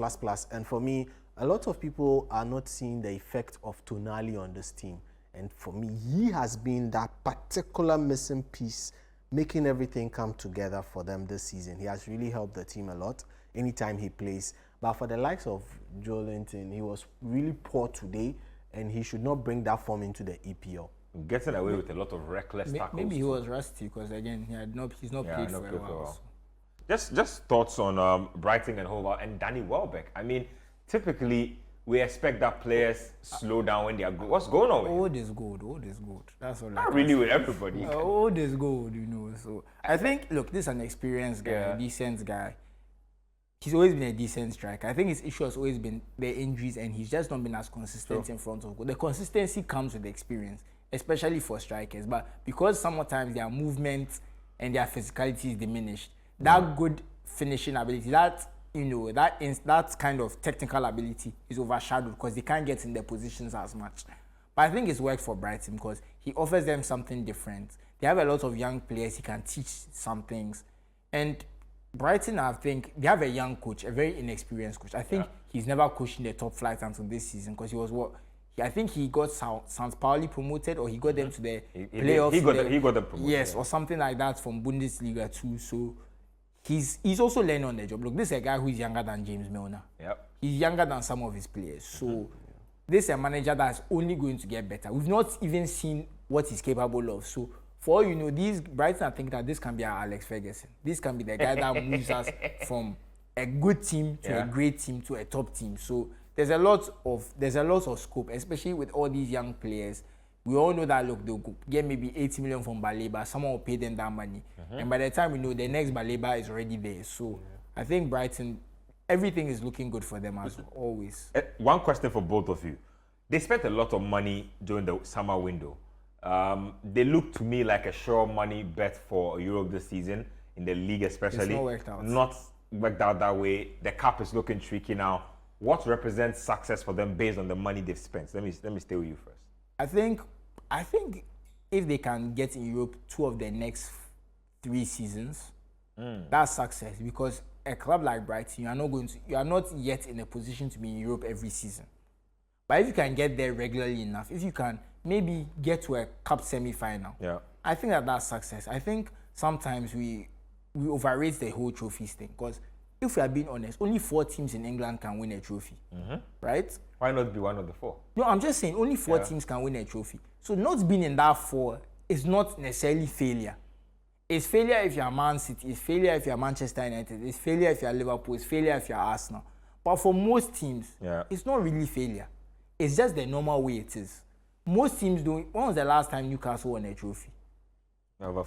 [SPEAKER 2] And for me, a lot of people are not seeing the effect of Tonali on this team. And for me, he has been that particular missing piece, making everything come together for them this season. He has really helped the team a lot anytime he plays. But for the likes of Joelinton, he was really poor today, and he should not bring that form into the EPL.
[SPEAKER 1] Getting away with a lot of reckless tackles.
[SPEAKER 3] Maybe he was rusty because again, he's not played for a while. So.
[SPEAKER 1] Just thoughts on Brighton and Hove and Danny Welbeck. I mean, typically we expect that players slow down when they are good. What's going on?
[SPEAKER 3] Old is good. That's all.
[SPEAKER 1] Not really with everybody.
[SPEAKER 3] Old is good, So I think, look, this is an experienced guy, a decent guy. He's always been a decent striker. I think his issue has always been the injuries, and he's just not been as consistent in front of goal. The consistency comes with experience, especially for strikers. But because sometimes their movement and their physicality is diminished, that good finishing ability, that kind of technical ability is overshadowed because they can't get in their positions as much. But I think it's worked for Brighton because he offers them something different. They have a lot of young players. He can teach some things. And Brighton, I think, they have a young coach, a very inexperienced coach. I think he's never coached in the top flight until this season because he was I think he got St. Pauli promoted, or he got them to the playoffs.
[SPEAKER 1] He got them promoted.
[SPEAKER 3] Yes, or something like that from Bundesliga too. So he's also learning on the job. Look, this is a guy who is younger than James Milner. He's younger than some of his players. So this is a manager that's only going to get better. We've not even seen what he's capable of. So for all you know, these Brighton are thinking that this can be our Alex Ferguson. This can be the guy that moves us from a good team to a great team to a top team. So there's a lot of scope, especially with all these young players. We all know that, look, they'll get maybe 80 million from Baleba. Someone will pay them that money. And by the time we know, the next Baleba is already there. So I think Brighton, everything is looking good for them as always.
[SPEAKER 1] One question for both of you. They spent a lot of money during the summer window. They look to me like a sure money bet for Europe this season, in the league especially.
[SPEAKER 3] It's not worked out.
[SPEAKER 1] Not worked out that way. The cap is looking tricky now. what represents success for them based on the money they've spent? Let me stay with you first.
[SPEAKER 3] I think if they can get in Europe 2 of their next 3 seasons, that's success, because a club like Brighton, you are not yet in a position to be in Europe every season. But if you can get there regularly enough, if you can maybe get to a cup semi-final, I think that's success. I think sometimes we overrate the whole trophies thing, because if we are being honest, only 4 teams in England can win a trophy, right?
[SPEAKER 1] Why not be one of the 4?
[SPEAKER 3] No, I'm just saying only 4 teams can win a trophy. So not being in that 4 is not necessarily failure. It's failure if you're Man City, it's failure if you're Manchester United, it's failure if you're Liverpool, it's failure if you're Arsenal. But for most teams, it's not really failure. It's just the normal way it is. Most teams don't. When was the last time Newcastle won a trophy?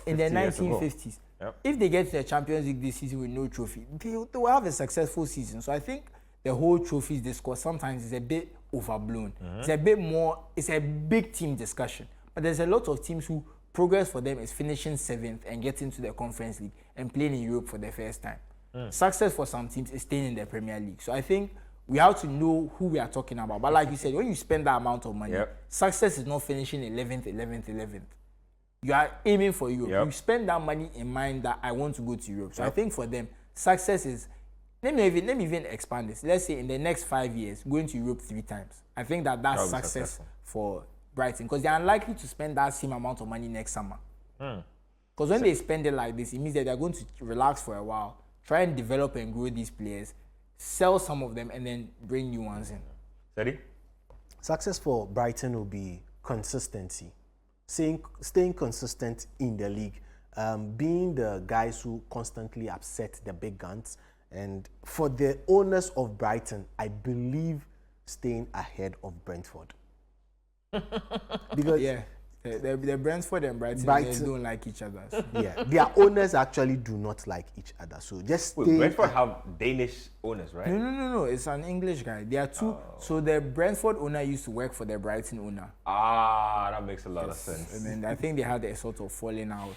[SPEAKER 3] In the 1950s. If they get to the Champions League this season with no trophy, they will have a successful season. So I think the whole trophies discourse sometimes is a bit overblown. It's a bit more, it's a big team discussion. But there's a lot of teams who progress for them is finishing 7th and getting to the Conference League and playing in Europe for the first time. Success for some teams is staying in the Premier League. So I think we have to know who we are talking about. But like you said, when you spend that amount of money, success is not finishing 11th. You are aiming for Europe. You spend that money in mind that I want to go to Europe. So I think for them, success is, let me even expand this. Let's say in the next 5 years, going to Europe 3 times. I think that's success for Brighton, because they are unlikely to spend that same amount of money next summer. Because when they spend it like this, it means that they are going to relax for a while, try and develop and grow these players, sell some of them, and then bring new ones in.
[SPEAKER 1] Steady?
[SPEAKER 2] Success for Brighton will be consistency. Staying consistent in the league, being the guys who constantly upset the big guns. And for the owners of Brighton, I believe staying ahead of Brentford. Because
[SPEAKER 3] the Brentford and Brighton don't like each other.
[SPEAKER 2] Their owners actually do not like each other. So just stay.
[SPEAKER 1] Brentford have Danish owners, right?
[SPEAKER 3] No. It's an English guy. There are 2. So the Brentford owner used to work for the Brighton owner.
[SPEAKER 1] That makes a lot of sense.
[SPEAKER 3] And then I think they had a sort of falling out.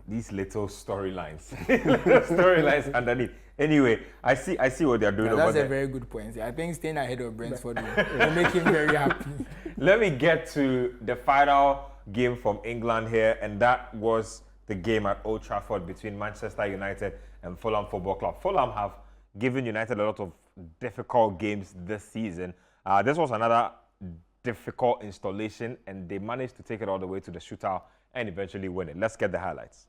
[SPEAKER 1] These little storylines, underneath. Anyway, I see what they're doing over there.
[SPEAKER 3] That's a very good point. I think staying ahead of Brentford will make him very happy.
[SPEAKER 1] Let me get to the final game from England here, and that was the game at Old Trafford between Manchester United and Fulham Football Club. Fulham have given United a lot of difficult games this season. This was another difficult installation, and they managed to take it all the way to the shootout and eventually win it. Let's get the highlights.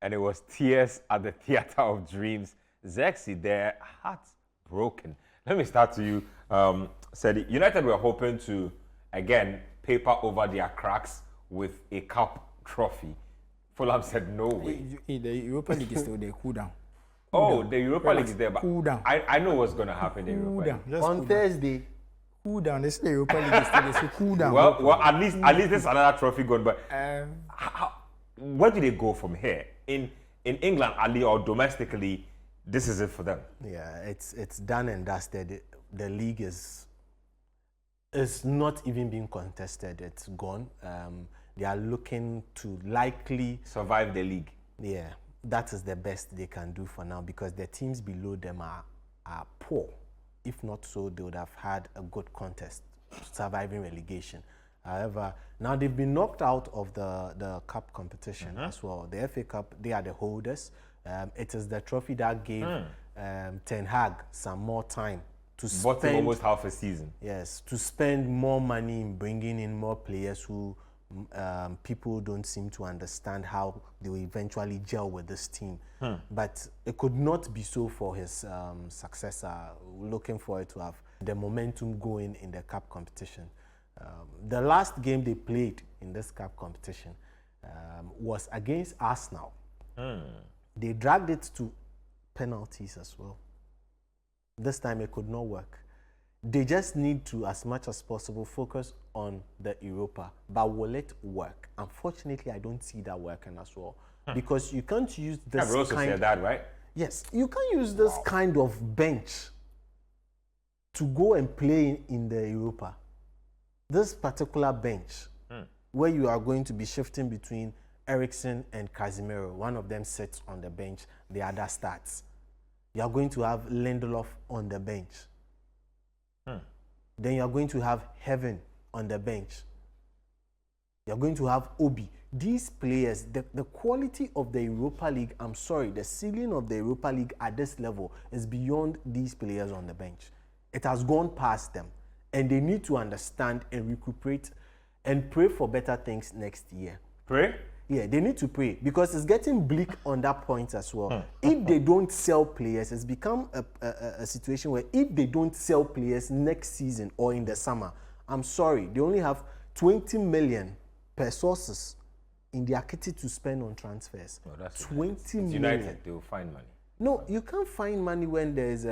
[SPEAKER 1] And it was tears at the Theatre of Dreams. Zexi, their hearts broken. Let me start to you. Said United were hoping to, again, paper over their cracks with a cup trophy. Fulham said no way.
[SPEAKER 3] The Europa League is still there. Cool down.
[SPEAKER 1] The Europa League is there, but
[SPEAKER 3] cool down.
[SPEAKER 1] I know what's going to happen in Europa League.
[SPEAKER 2] On Thursday.
[SPEAKER 3] Cool down. They say the Europa League is still there. So cool down.
[SPEAKER 1] Well, at least there's another trophy going. But where do they go from here? In England, or domestically, this is it for them.
[SPEAKER 2] Yeah, it's done and dusted. The league is not even being contested. It's gone. They are looking to likely
[SPEAKER 1] survive the league.
[SPEAKER 2] Yeah, that is the best they can do for now, because the teams below them are poor. If not so, they would have had a good contest surviving relegation. However, now they've been knocked out of the cup competition as well. The FA Cup, they are the holders. It is the trophy that gave Ten Hag some more time to spend
[SPEAKER 1] almost half a season.
[SPEAKER 2] Yes, to spend more money in bringing in more players who people don't seem to understand how they will eventually gel with this team. But it could not be so for his successor. We're looking forward to have the momentum going in the cup competition. The last game they played in this cup competition was against Arsenal. They dragged it to penalties as well. This time it could not work. They just need to, as much as possible, focus on the Europa. But will it work? Unfortunately, I don't see that working as well. Because you can't use this
[SPEAKER 1] kind... said that, right?
[SPEAKER 2] Yes. You can't use this kind of bench to go and play in the Europa. This particular bench, where you are going to be shifting between Eriksen and Casemiro, one of them sits on the bench, the other starts. You are going to have Lindelof on the bench. Then you are going to have Heaven on the bench. You are going to have Obi. These players, the quality of the Europa League, I'm sorry, the ceiling of the Europa League at this level is beyond these players on the bench. It has gone past them. And they need to understand and recuperate and pray for better things next year.
[SPEAKER 1] Pray?
[SPEAKER 2] Yeah, they need to pray because it's getting bleak on that point as well. If they don't sell players, it's become a situation where if they don't sell players next season or in the summer, I'm sorry, they only have 20 million per sources in their kitty to spend on transfers.
[SPEAKER 1] No, that's
[SPEAKER 2] 20 million.
[SPEAKER 1] United, they will find money.
[SPEAKER 2] No, you can't find money when there's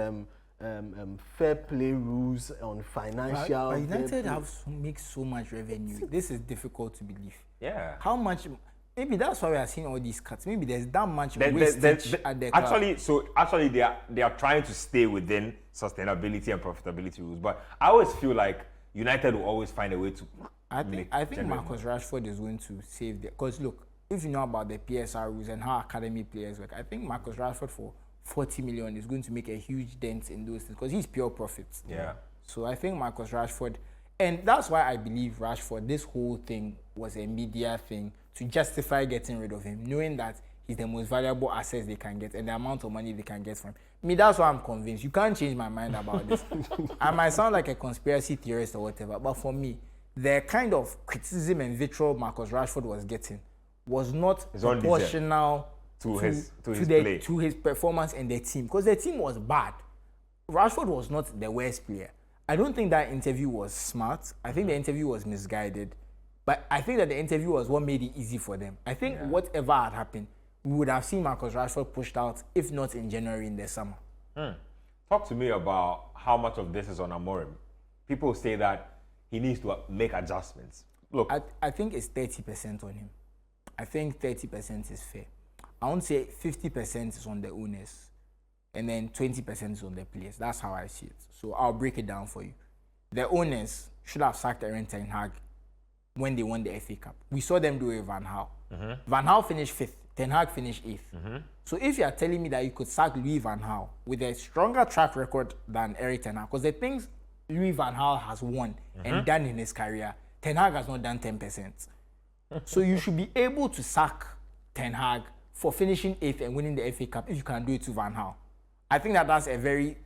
[SPEAKER 2] fair play rules on financial.
[SPEAKER 3] But United make so much revenue. This is difficult to believe.
[SPEAKER 1] Yeah.
[SPEAKER 3] How much? Maybe that's why we are seeing all these cuts. Maybe there's that much wastage at the club.
[SPEAKER 1] Actually, they are trying to stay within sustainability and profitability rules. But I always feel like United will always find a way to.
[SPEAKER 3] I think Marcus Rashford is going to save them. Because look, if you know about the PSR rules and how academy players work, I think Marcus Rashford for 40 million is going to make a huge dent in those things because he's pure profits.
[SPEAKER 1] Yeah.
[SPEAKER 3] So I think Marcus Rashford, and that's why I believe Rashford, this whole thing was a media thing to justify getting rid of him, knowing that he's the most valuable assets they can get and the amount of money they can get from him. Me, that's why I'm convinced. You can't change my mind about this. I might sound like a conspiracy theorist or whatever, but for me, the kind of criticism and vitriol Marcus Rashford was getting was not proportional
[SPEAKER 1] to his
[SPEAKER 3] performance and the team, because the team was bad. Rashford was not the worst player. I don't think that interview was smart. I think the interview was misguided. But I think that the interview was what made it easy for them. I think whatever had happened, we would have seen Marcus Rashford pushed out, if not in January, in the summer.
[SPEAKER 1] Talk to me about how much of this is on Amorim. People say that he needs to make adjustments. Look,
[SPEAKER 3] I think it's 30% on him. I think 30% is fair. I won't say 50% is on the owners, and then 20% is on the players. That's how I see it. So I'll break it down for you. The owners should have sacked Erik ten Hag when they won the FA Cup. We saw them do it with Van Gaal. Van Gaal finished 5th. Ten Hag finished 8th. So if you are telling me that you could sack Louis Van Gaal with a stronger track record than Erik ten Hag, because the things Louis Van Gaal has won and done in his career, Ten Hag has not done 10%. So you should be able to sack Ten Hag for finishing 8th and winning the FA Cup if you can do it to Van Gaal. I think that that's a very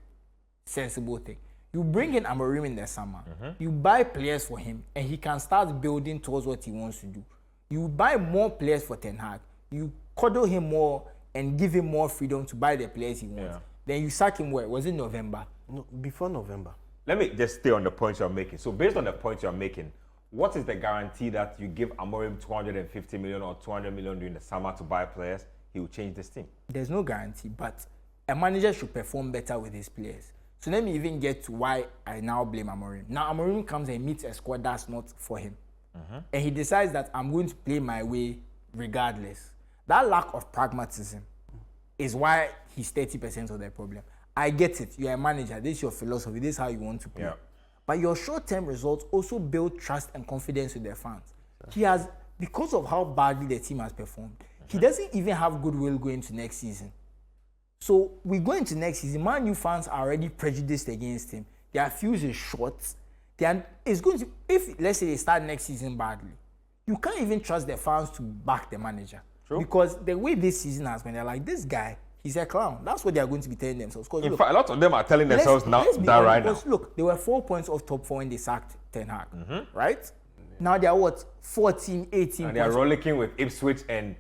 [SPEAKER 3] sensible thing. You bring in Amorim in the summer, you buy players for him, and he can start building towards what he wants to do. You buy more players for Ten Hag, you coddle him more and give him more freedom to buy the players he wants. Then you sack him where? Was it November?
[SPEAKER 2] No, before November.
[SPEAKER 1] let me just stay on the points you're making. So based on the points you're making, what is the guarantee that you give Amorim 250 million or 200 million during the summer to buy players, he will change this team?
[SPEAKER 3] There's no guarantee, but a manager should perform better with his players. So let me even get to why I now blame Amorim. Now Amorim comes and meets a squad that's not for him. And he decides that I'm going to play my way regardless. That lack of pragmatism is why he's 30% of the problem. I get it. You're a manager. This is your philosophy. This is how you want to play. Yeah. But your short-term results also build trust and confidence with their fans. He has, because of how badly the team has performed, he doesn't even have goodwill going to next season. So we go into next season, Man U fans are already prejudiced against him. Their fuse is short. It's going to, if let's say they start next season badly, you can't even trust the fans to back the manager. True. Because the way this season has been, they're like, this guy, he's a clown. That's what they are going to be telling themselves.
[SPEAKER 1] In fact, a lot of them are telling themselves now that right now.
[SPEAKER 3] Look, they were 4 points off top 4 when they sacked Ten Hag, right? Now they are what, 14, 18
[SPEAKER 1] and they are rollicking with Ipswich and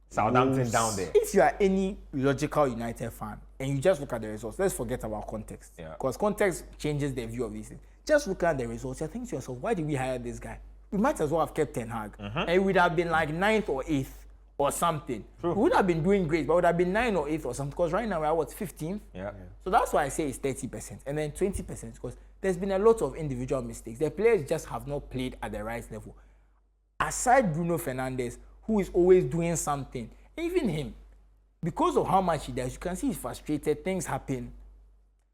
[SPEAKER 1] Southampton down there.
[SPEAKER 3] If you are any logical United fan and you just look at the results, let's forget about context. Because context changes the view of these things. Just look at the results. You think to yourself, why did we hire this guy? We might as well have kept Ten Hag. And it would have been like 9th or 8th or something. True. We would have been doing great, but it would have been 9th or 8th or something. Because right now we're what, 15th? So that's why I say it's 30%. And then 20% because there's been a lot of individual mistakes. The players just have not played at the right level. Aside Bruno Fernandes, who is always doing something, even him, because of how much he does, you can see he's frustrated, things happen.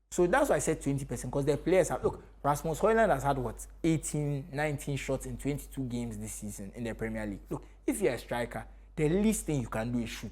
[SPEAKER 3] So that's why I said 20%, because the players have, look, Rasmus Højlund has had what, 18, 19 shots in 22 games this season in the Premier League. Look, if you're a striker, the least thing you can do is shoot.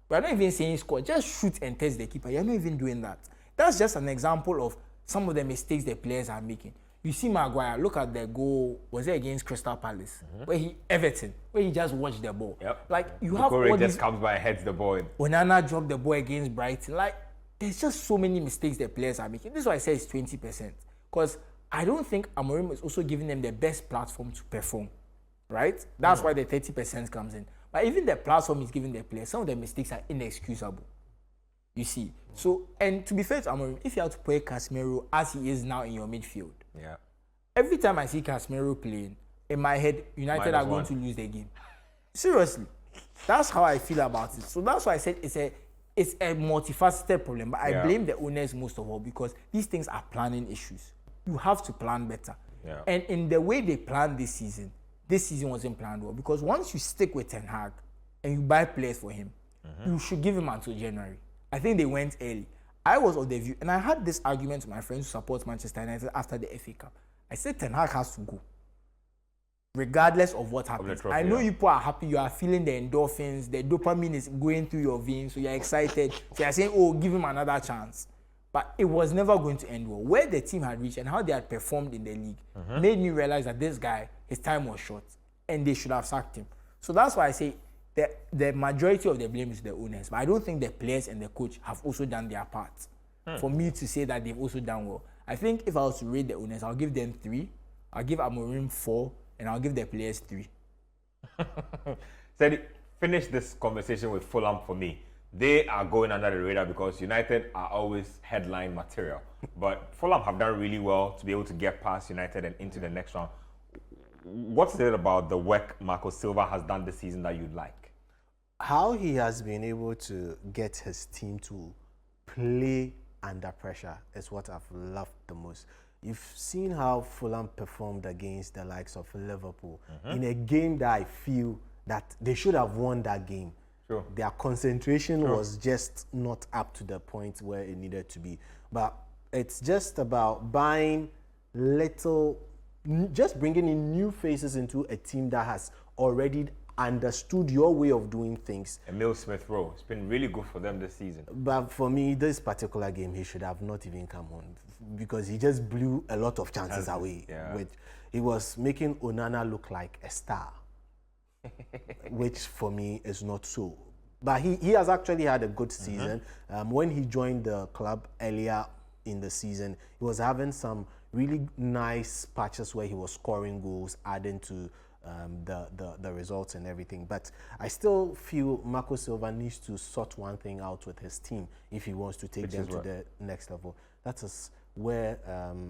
[SPEAKER 3] We're not even saying score. Just shoot and test the keeper. You're not even doing that. That's just an example of some of the mistakes the players are making. You see Maguire, look at the goal, was it against Crystal Palace? Where he just watched the ball.
[SPEAKER 1] Yep.
[SPEAKER 3] Like, you
[SPEAKER 1] the
[SPEAKER 3] have all
[SPEAKER 1] just
[SPEAKER 3] these...
[SPEAKER 1] comes by and heads the ball in.
[SPEAKER 3] Onana dropped the ball against Brighton. Like, there's just so many mistakes the players are making. This is why I say it's 20%. Because I don't think Amorim is also giving them the best platform to perform. Right? That's why the 30% comes in. But even the platform is giving the players, some of the mistakes are inexcusable. You see. So, and to be fair to Amorim, if you have to play Casemiro as he is now in your midfield, every time I see Casemiro playing, in my head, United are going to lose the game. Seriously. That's how I feel about it. So that's why I said it's a multifaceted problem. But I blame the owners most of all because these things are planning issues. You have to plan better. Yeah. And in the way they planned this season wasn't planned well. Because once you stick with Ten Hag and you buy players for him, you should give him until January. I think they went early. I was of the view, and I had this argument with my friends who support Manchester United after the FA Cup. I said Ten Hag has to go, regardless of what happens. I know you people are happy, you are feeling the endorphins, the dopamine is going through your veins, so you're excited. So you're saying, oh, give him another chance. But it was never going to end well. Where the team had reached and how they had performed in the league made me realize that this guy, his time was short, and they should have sacked him. So that's why I say the majority of the blame is the owners. But I don't think the players and the coach have also done their part for me to say that they've also done well. I think if I was to rate the owners, I'll give them 3. I'll give Amorim 4, and I'll give the players 3.
[SPEAKER 1] Said, finish this conversation with Fulham for me. They are going under the radar because United are always headline material. But Fulham have done really well to be able to get past United and into the next round. What's it about the work Marco Silva has done this season that you'd like?
[SPEAKER 2] How he has been able to get his team to play under pressure is what I've loved the most. You've seen how Fulham performed against the likes of Liverpool in a game that I feel that they should have won that game. Sure. Their concentration was just not up to the point where it needed to be. But it's just about buying just bringing in new faces into a team that has already understood your way of doing things.
[SPEAKER 1] Emile Smith-Rowe, it's been really good for them this season.
[SPEAKER 2] But for me, this particular game, he should have not even come on because he just blew a lot of chances away. Which he was making Onana look like a star, which for me is not so. But he has actually had a good season. When he joined the club earlier in the season, he was having some really nice patches where he was scoring goals, adding to the results and everything. But I still feel Marco Silva needs to sort one thing out with his team if he wants to take them to the next level. That is where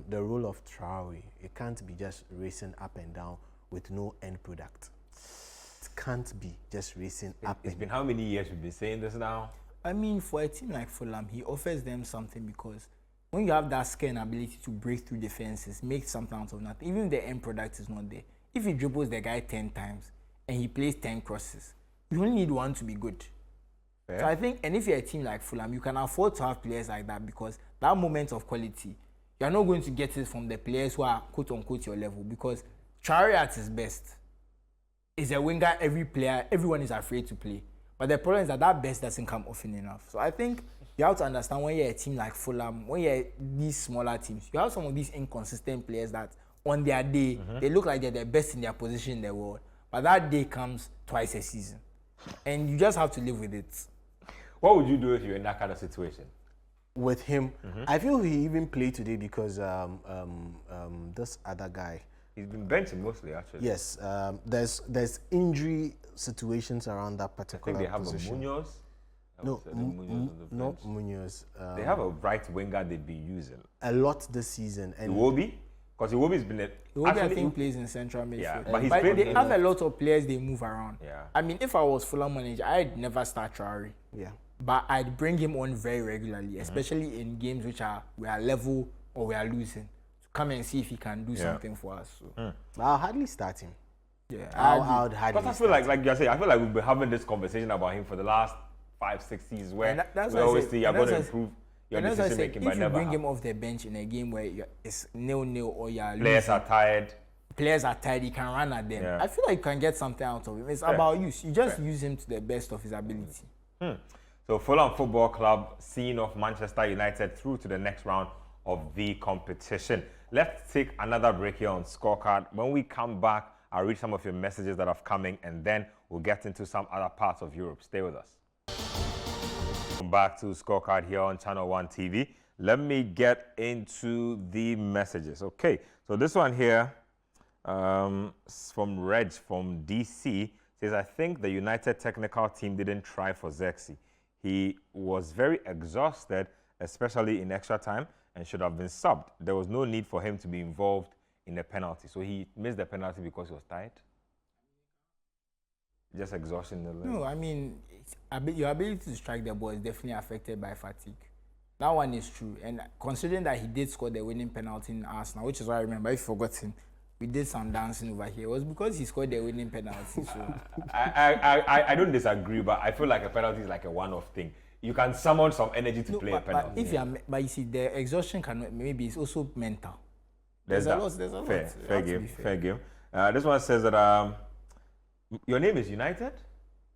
[SPEAKER 2] the role of Traore, it can't be just racing up and down with no end product. It can't be just racing up and down.
[SPEAKER 1] It's been how many years we've been saying this now?
[SPEAKER 3] I mean, for a team like Fulham, he offers them something because when you have that skill and ability to break through defenses, make something out of nothing, even if the end product is not there, if he dribbles the guy 10 times and he plays 10 crosses, you only need one to be good. Fair. So I think, and if you're a team like Fulham, you can afford to have players like that because that moment of quality, you're not going to get it from the players who are quote-unquote your level because Traore at his best is a winger everyone is afraid to play. But the problem is that best doesn't come often enough. So I think you have to understand when you're a team like Fulham, when you're these smaller teams, you have some of these inconsistent players that on their day, they look like they're the best in their position in the world. But that day comes twice a season. And you just have to live with it.
[SPEAKER 1] What would you do if you're in that kind of situation?
[SPEAKER 2] With him, I feel he even played today because this other guy.
[SPEAKER 1] He's been benching mostly, actually.
[SPEAKER 2] Yes, there's injury situations around that particular
[SPEAKER 1] I think they
[SPEAKER 2] position.
[SPEAKER 1] have a Munoz.
[SPEAKER 2] Not Munoz.
[SPEAKER 1] They have a right winger they'd be using.
[SPEAKER 2] A lot this season. And
[SPEAKER 1] Iwobi? Because Iwobi's been...
[SPEAKER 3] Iwobi, I think, plays in central midfield.
[SPEAKER 1] Yeah,
[SPEAKER 3] but they have a lot of players they move around.
[SPEAKER 1] Yeah.
[SPEAKER 3] I mean, if I was Fulham manager, I'd never start Traore.
[SPEAKER 2] Yeah.
[SPEAKER 3] But I'd bring him on very regularly, especially in games which we are level or we are losing. To come and see if he can do something for us. So.
[SPEAKER 2] I'll hardly start him.
[SPEAKER 3] Yeah,
[SPEAKER 2] I would hardly.
[SPEAKER 1] But I feel like you're saying, I feel like we've been having this conversation about him for the last 5-6 seasons where we always say you're going to improve your decision making, but never.
[SPEAKER 3] If you bring him off the bench in a game where it's 0-0 or you're losing,
[SPEAKER 1] players are tired,
[SPEAKER 3] he can run at them. I feel like you can get something out of him. It's about use. You just use him to the best of his ability.
[SPEAKER 1] So Fulham Football Club seeing off Manchester United through to the next round of the competition. Let's take another break here on Scorecard. When we come back, I'll read some of your messages that have come in, and then we'll get into some other parts of Europe. Stay with us. Welcome back to Scorecard here on Channel 1 TV. Let me get into the messages. Okay, so this one here from Reg from DC says, I think the United technical team didn't try for Zexi. He was very exhausted, especially in extra time, and should have been subbed. There was no need for him to be involved in the penalty. So he missed the penalty because he was tired? Just exhaustion?
[SPEAKER 3] No, I mean, your ability to strike the ball is definitely affected by fatigue. That one is true. And considering that he did score the winning penalty in Arsenal, which is why I remember, if you forgotten, we did some dancing over here. It was because he scored the winning penalty. So
[SPEAKER 1] I don't disagree, but I feel like a penalty is like a one-off thing. You can summon some energy to play a penalty.
[SPEAKER 3] But if but you see, the exhaustion can maybe it's also mental.
[SPEAKER 1] There's a lot. Fair game. This one says that your name is United.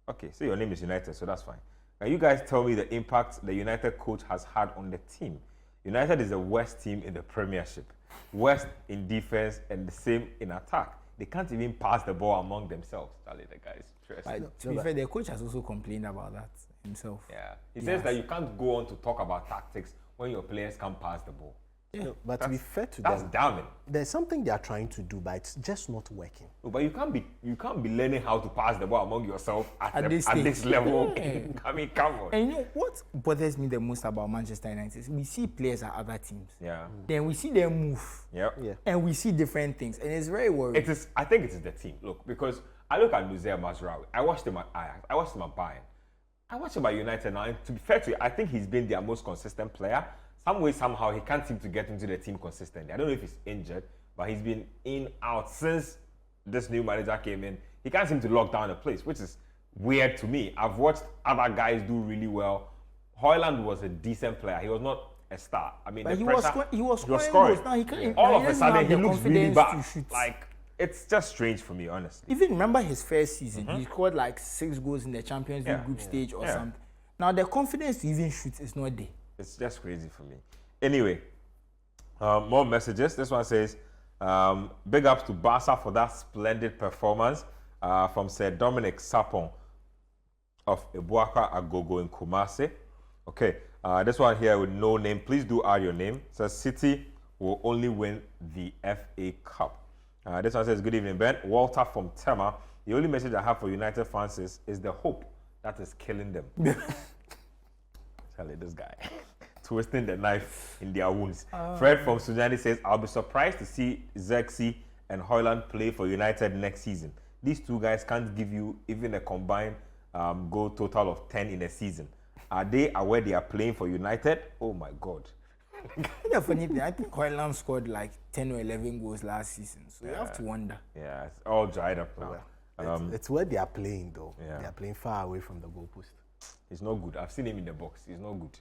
[SPEAKER 1] Okay, so your name is United, so that's fine. Now you guys tell me the impact the United coach has had on the team. United is the worst team in the Premiership. Worst in defense and the same in attack. They can't even pass the ball among themselves. Charlie, the guys stressed.
[SPEAKER 3] To be fair, the coach has also complained about that himself.
[SPEAKER 1] Yeah, he says that you can't go on to talk about tactics when your players can't pass the ball.
[SPEAKER 2] Yeah. No, but to be fair to
[SPEAKER 1] that's
[SPEAKER 2] them,
[SPEAKER 1] damning.
[SPEAKER 2] there's something they are trying to do, but it's just not working.
[SPEAKER 1] No, but you can't be learning how to pass the ball among yourself at this level. I mean, come on.
[SPEAKER 3] And you know what bothers me the most about Manchester United is we see players at other teams.
[SPEAKER 1] Yeah.
[SPEAKER 3] Then we see them move.
[SPEAKER 1] Yep.
[SPEAKER 2] Yeah.
[SPEAKER 3] And we see different things, and it's very worrying.
[SPEAKER 1] I think it is the team. Look, because I look at Nuzea Mazraoui. I watched him at Ajax. I watched him at Bayern. I watched him at United now. And to be fair to you, I think he's been their most consistent player. Some way, somehow, he can't seem to get into the team consistently. I don't know if he's injured, but he's been in, out since this new manager came in. He can't seem to lock down a place, which is weird to me. I've watched other guys do really well. Højlund was a decent player. He was not a star. I mean,
[SPEAKER 3] but
[SPEAKER 1] he
[SPEAKER 3] was scoring
[SPEAKER 1] scoring.
[SPEAKER 3] goals. Now he can't,
[SPEAKER 1] All of a sudden, he looks really bad.
[SPEAKER 3] To shoot.
[SPEAKER 1] Like, it's just strange for me, honestly.
[SPEAKER 3] Even remember his first season, he scored like 6 goals in the Champions League group stage or something. Now, the confidence to even shoot is not there. It's
[SPEAKER 1] just crazy for me. Anyway, more messages. This one says, big ups to Barca for that splendid performance from Sir Dominic Sapon of Ebuaka Agogo in Kumasi. Okay, this one here with no name. Please do add your name. It says Citi will only win the FA Cup. This one says, good evening, Ben. Walter from Tema. The only message I have for United fans is the hope that is killing them. Charlie, this guy. Twisting the knife in their wounds. Fred from Sunyani says, I'll be surprised to see Zexi and Højlund play for United next season. These two guys can't give you even a combined goal total of 10 in a season. Are they aware they are playing for United? Oh my God.
[SPEAKER 3] The funny thing, I think Højlund scored like 10 or 11 goals last season. So you have to wonder.
[SPEAKER 1] Yeah, it's all dried up now.
[SPEAKER 2] It's where they are playing though.
[SPEAKER 1] Yeah.
[SPEAKER 2] They are playing far away from the goalpost.
[SPEAKER 1] He's not good. I've seen him in the box. He's not good.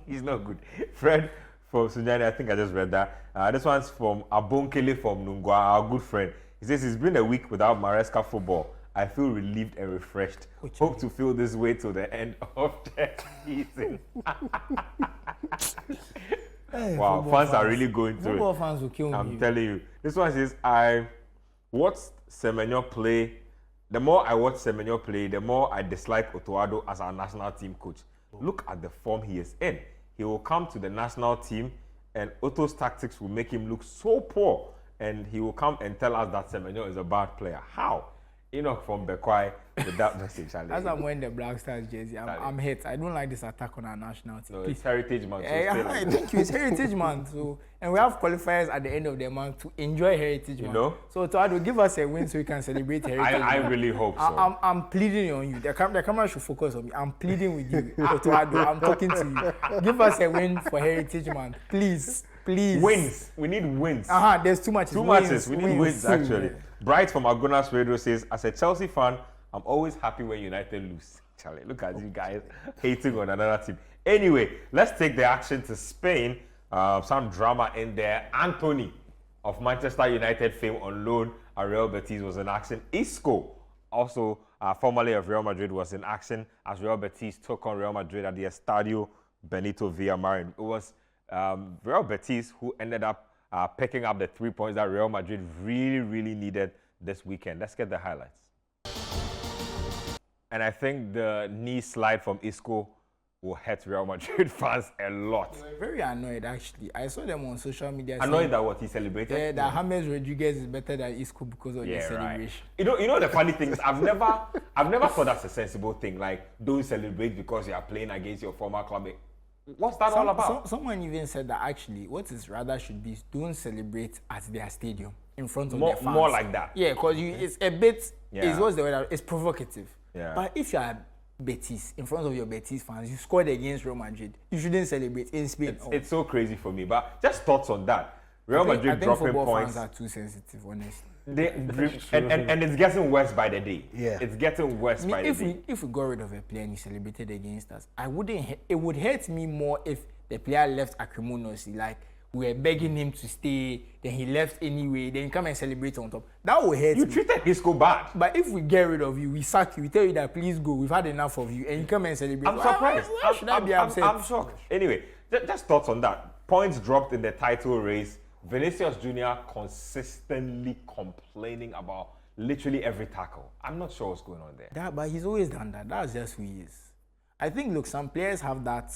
[SPEAKER 1] He's not good. Fred from Sunyani, I think I just read that. This one's from Abonkele from Nungwa, our good friend. He says, it's been a week without Maresca football. I feel relieved and refreshed. Hope to feel this way till the end of the season. Wow, fans are really going through it.
[SPEAKER 3] Football fans will kill me.
[SPEAKER 1] I'm telling you. This one says, I watched Semenyo play. The more I watch Semenyo play, the more I dislike Otoado as our national team coach. Look at the form he is in. He will come to the national team and Otto's tactics will make him look so poor. And he will come and tell us that Semenyo is a bad player. How? Enoch from Bekwai with that message.
[SPEAKER 3] As I'm wearing the Black Stars jersey, I'm hit. I don't like this attack on our national team.
[SPEAKER 1] No, it's Heritage Month.
[SPEAKER 3] Thank you. It's Heritage Month. So, and we have qualifiers at the end of the month to enjoy Heritage Month.
[SPEAKER 1] Know?
[SPEAKER 3] So Todd will give us a win so we can celebrate Heritage Month.
[SPEAKER 1] I really hope so.
[SPEAKER 3] I'm pleading on you. The camera should focus on me. I'm pleading with you. Otoado, I'm talking to you. Give us a win for Heritage Month. Please.
[SPEAKER 1] Wins. We need wins.
[SPEAKER 3] There's too much.
[SPEAKER 1] Too much. We need wins, actually. Bright from Agonas Radio says, as a Chelsea fan, I'm always happy when United lose. Charlie, look at you guys hating on another team. Anyway, let's take the action to Spain. Some drama in there. Anthony of Manchester United fame on loan at Real Betis was in action. Isco also formerly of Real Madrid, was in action as Real Betis took on Real Madrid at the Estadio Benito Villamarin. It was Real Betis who ended up picking up the 3 points that Real Madrid really needed this weekend. Let's get the highlights. And I think the knee slide from Isco will hurt Real Madrid fans a lot.
[SPEAKER 3] They were very annoyed, actually. I saw them on social media.
[SPEAKER 1] Annoyed that what he celebrated?
[SPEAKER 3] Yeah, that James Rodriguez is better than Isco because of the celebration.
[SPEAKER 1] Right. You know the funny thing is, I've never thought that's a sensible thing. Like, don't celebrate because you are playing against your former club. What's that all about?
[SPEAKER 3] Someone even said that actually, what is rather should be don't celebrate at their stadium in front of their fans.
[SPEAKER 1] More like that.
[SPEAKER 3] Yeah, because it's a bit. It's what's the word? It's provocative.
[SPEAKER 1] Yeah.
[SPEAKER 3] But if you are Betis in front of your Betis fans, you scored against Real Madrid, you shouldn't celebrate in Spain.
[SPEAKER 1] It's so crazy for me. But just thoughts on that. Real Madrid dropping points.
[SPEAKER 3] Fans are too sensitive, honestly.
[SPEAKER 1] And it's getting worse by the day.
[SPEAKER 2] Yeah.
[SPEAKER 1] It's getting worse by the day.
[SPEAKER 3] If we got rid of a player and he celebrated against us, it would hurt me more if the player left acrimoniously, like we were begging him to stay, then he left anyway, then you come and celebrate on top. That would hurt me.
[SPEAKER 1] You treated Isco bad.
[SPEAKER 3] But if we get rid of you, we sack you, we tell you that please go, we've had enough of you, and you come and celebrate.
[SPEAKER 1] I'm surprised.
[SPEAKER 3] Why should I be upset?
[SPEAKER 1] I'm shocked. Anyway, just thoughts on that. Points dropped in the title race. Vinicius Jr. consistently complaining about literally every tackle. I'm not sure what's going on there.
[SPEAKER 3] But he's always done that. That's just who he is. I think, look, some players have that.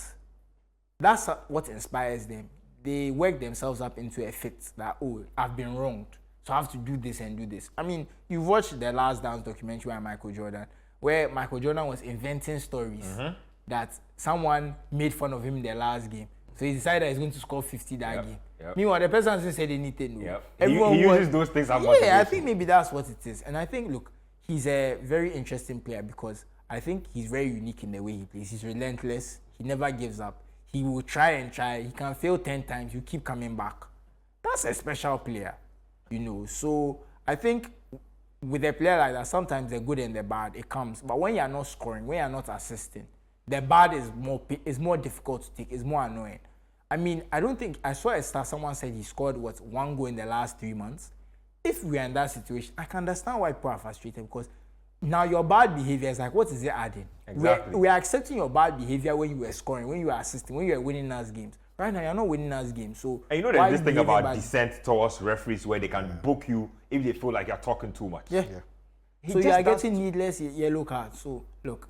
[SPEAKER 3] That's what inspires them. They work themselves up into a fit that, oh, I've been wronged, so I have to do this and do this. I mean, you've watched the Last Dance documentary by Michael Jordan, where Michael Jordan was inventing stories that someone made fun of him in the last game. So he decided he's going to score 50 that game.
[SPEAKER 1] Yep.
[SPEAKER 3] Meanwhile, the person hasn't said anything. No.
[SPEAKER 1] He uses those things as motivation.
[SPEAKER 3] Yeah, I think maybe that's what it is. And I think, look, he's a very interesting player because I think he's very unique in the way he plays. He's relentless. He never gives up. He will try and try. He can fail 10 times. You keep coming back. That's a special player, you know. So I think with a player like that, sometimes the good and the bad, it comes. But when you're not scoring, when you're not assisting, the bad is more difficult to take. It's more annoying. I mean, I don't think, I saw a stat, someone said he scored, 1 goal in the last 3 months. If we're in that situation, I can understand why people are frustrated because now your bad behavior is like, what is it adding?
[SPEAKER 1] Exactly.
[SPEAKER 3] We're accepting your bad behavior when you were scoring, when you were assisting, when you were winning us games. Right now, you're not winning us games. So,
[SPEAKER 1] and you know there's this thing about dissent towards referees where they can book you if they feel like you're talking too much.
[SPEAKER 3] Yeah. So you are getting needless yellow cards. So, look,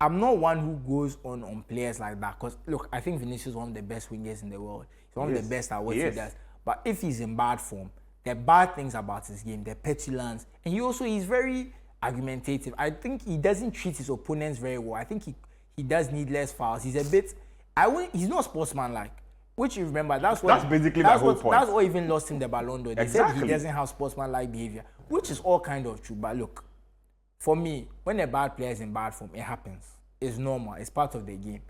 [SPEAKER 3] I'm not one who goes on players like that because, look, I think Vinicius is one of the best wingers in the world. He's one of the best at what he does. But if he's in bad form, the bad things about his game, the petulance, and he's very argumentative. I think he doesn't treat his opponents very well. I think he does needless fouls. He's a bit, he's not sportsmanlike, which you remember, that's
[SPEAKER 1] basically my whole point.
[SPEAKER 3] That's what even lost him the Ballon d'Or. They said he doesn't have sportsmanlike behavior, which is all kind of true. But look, for me, when a bad player is in bad form, it happens. It's normal. It's part of the game.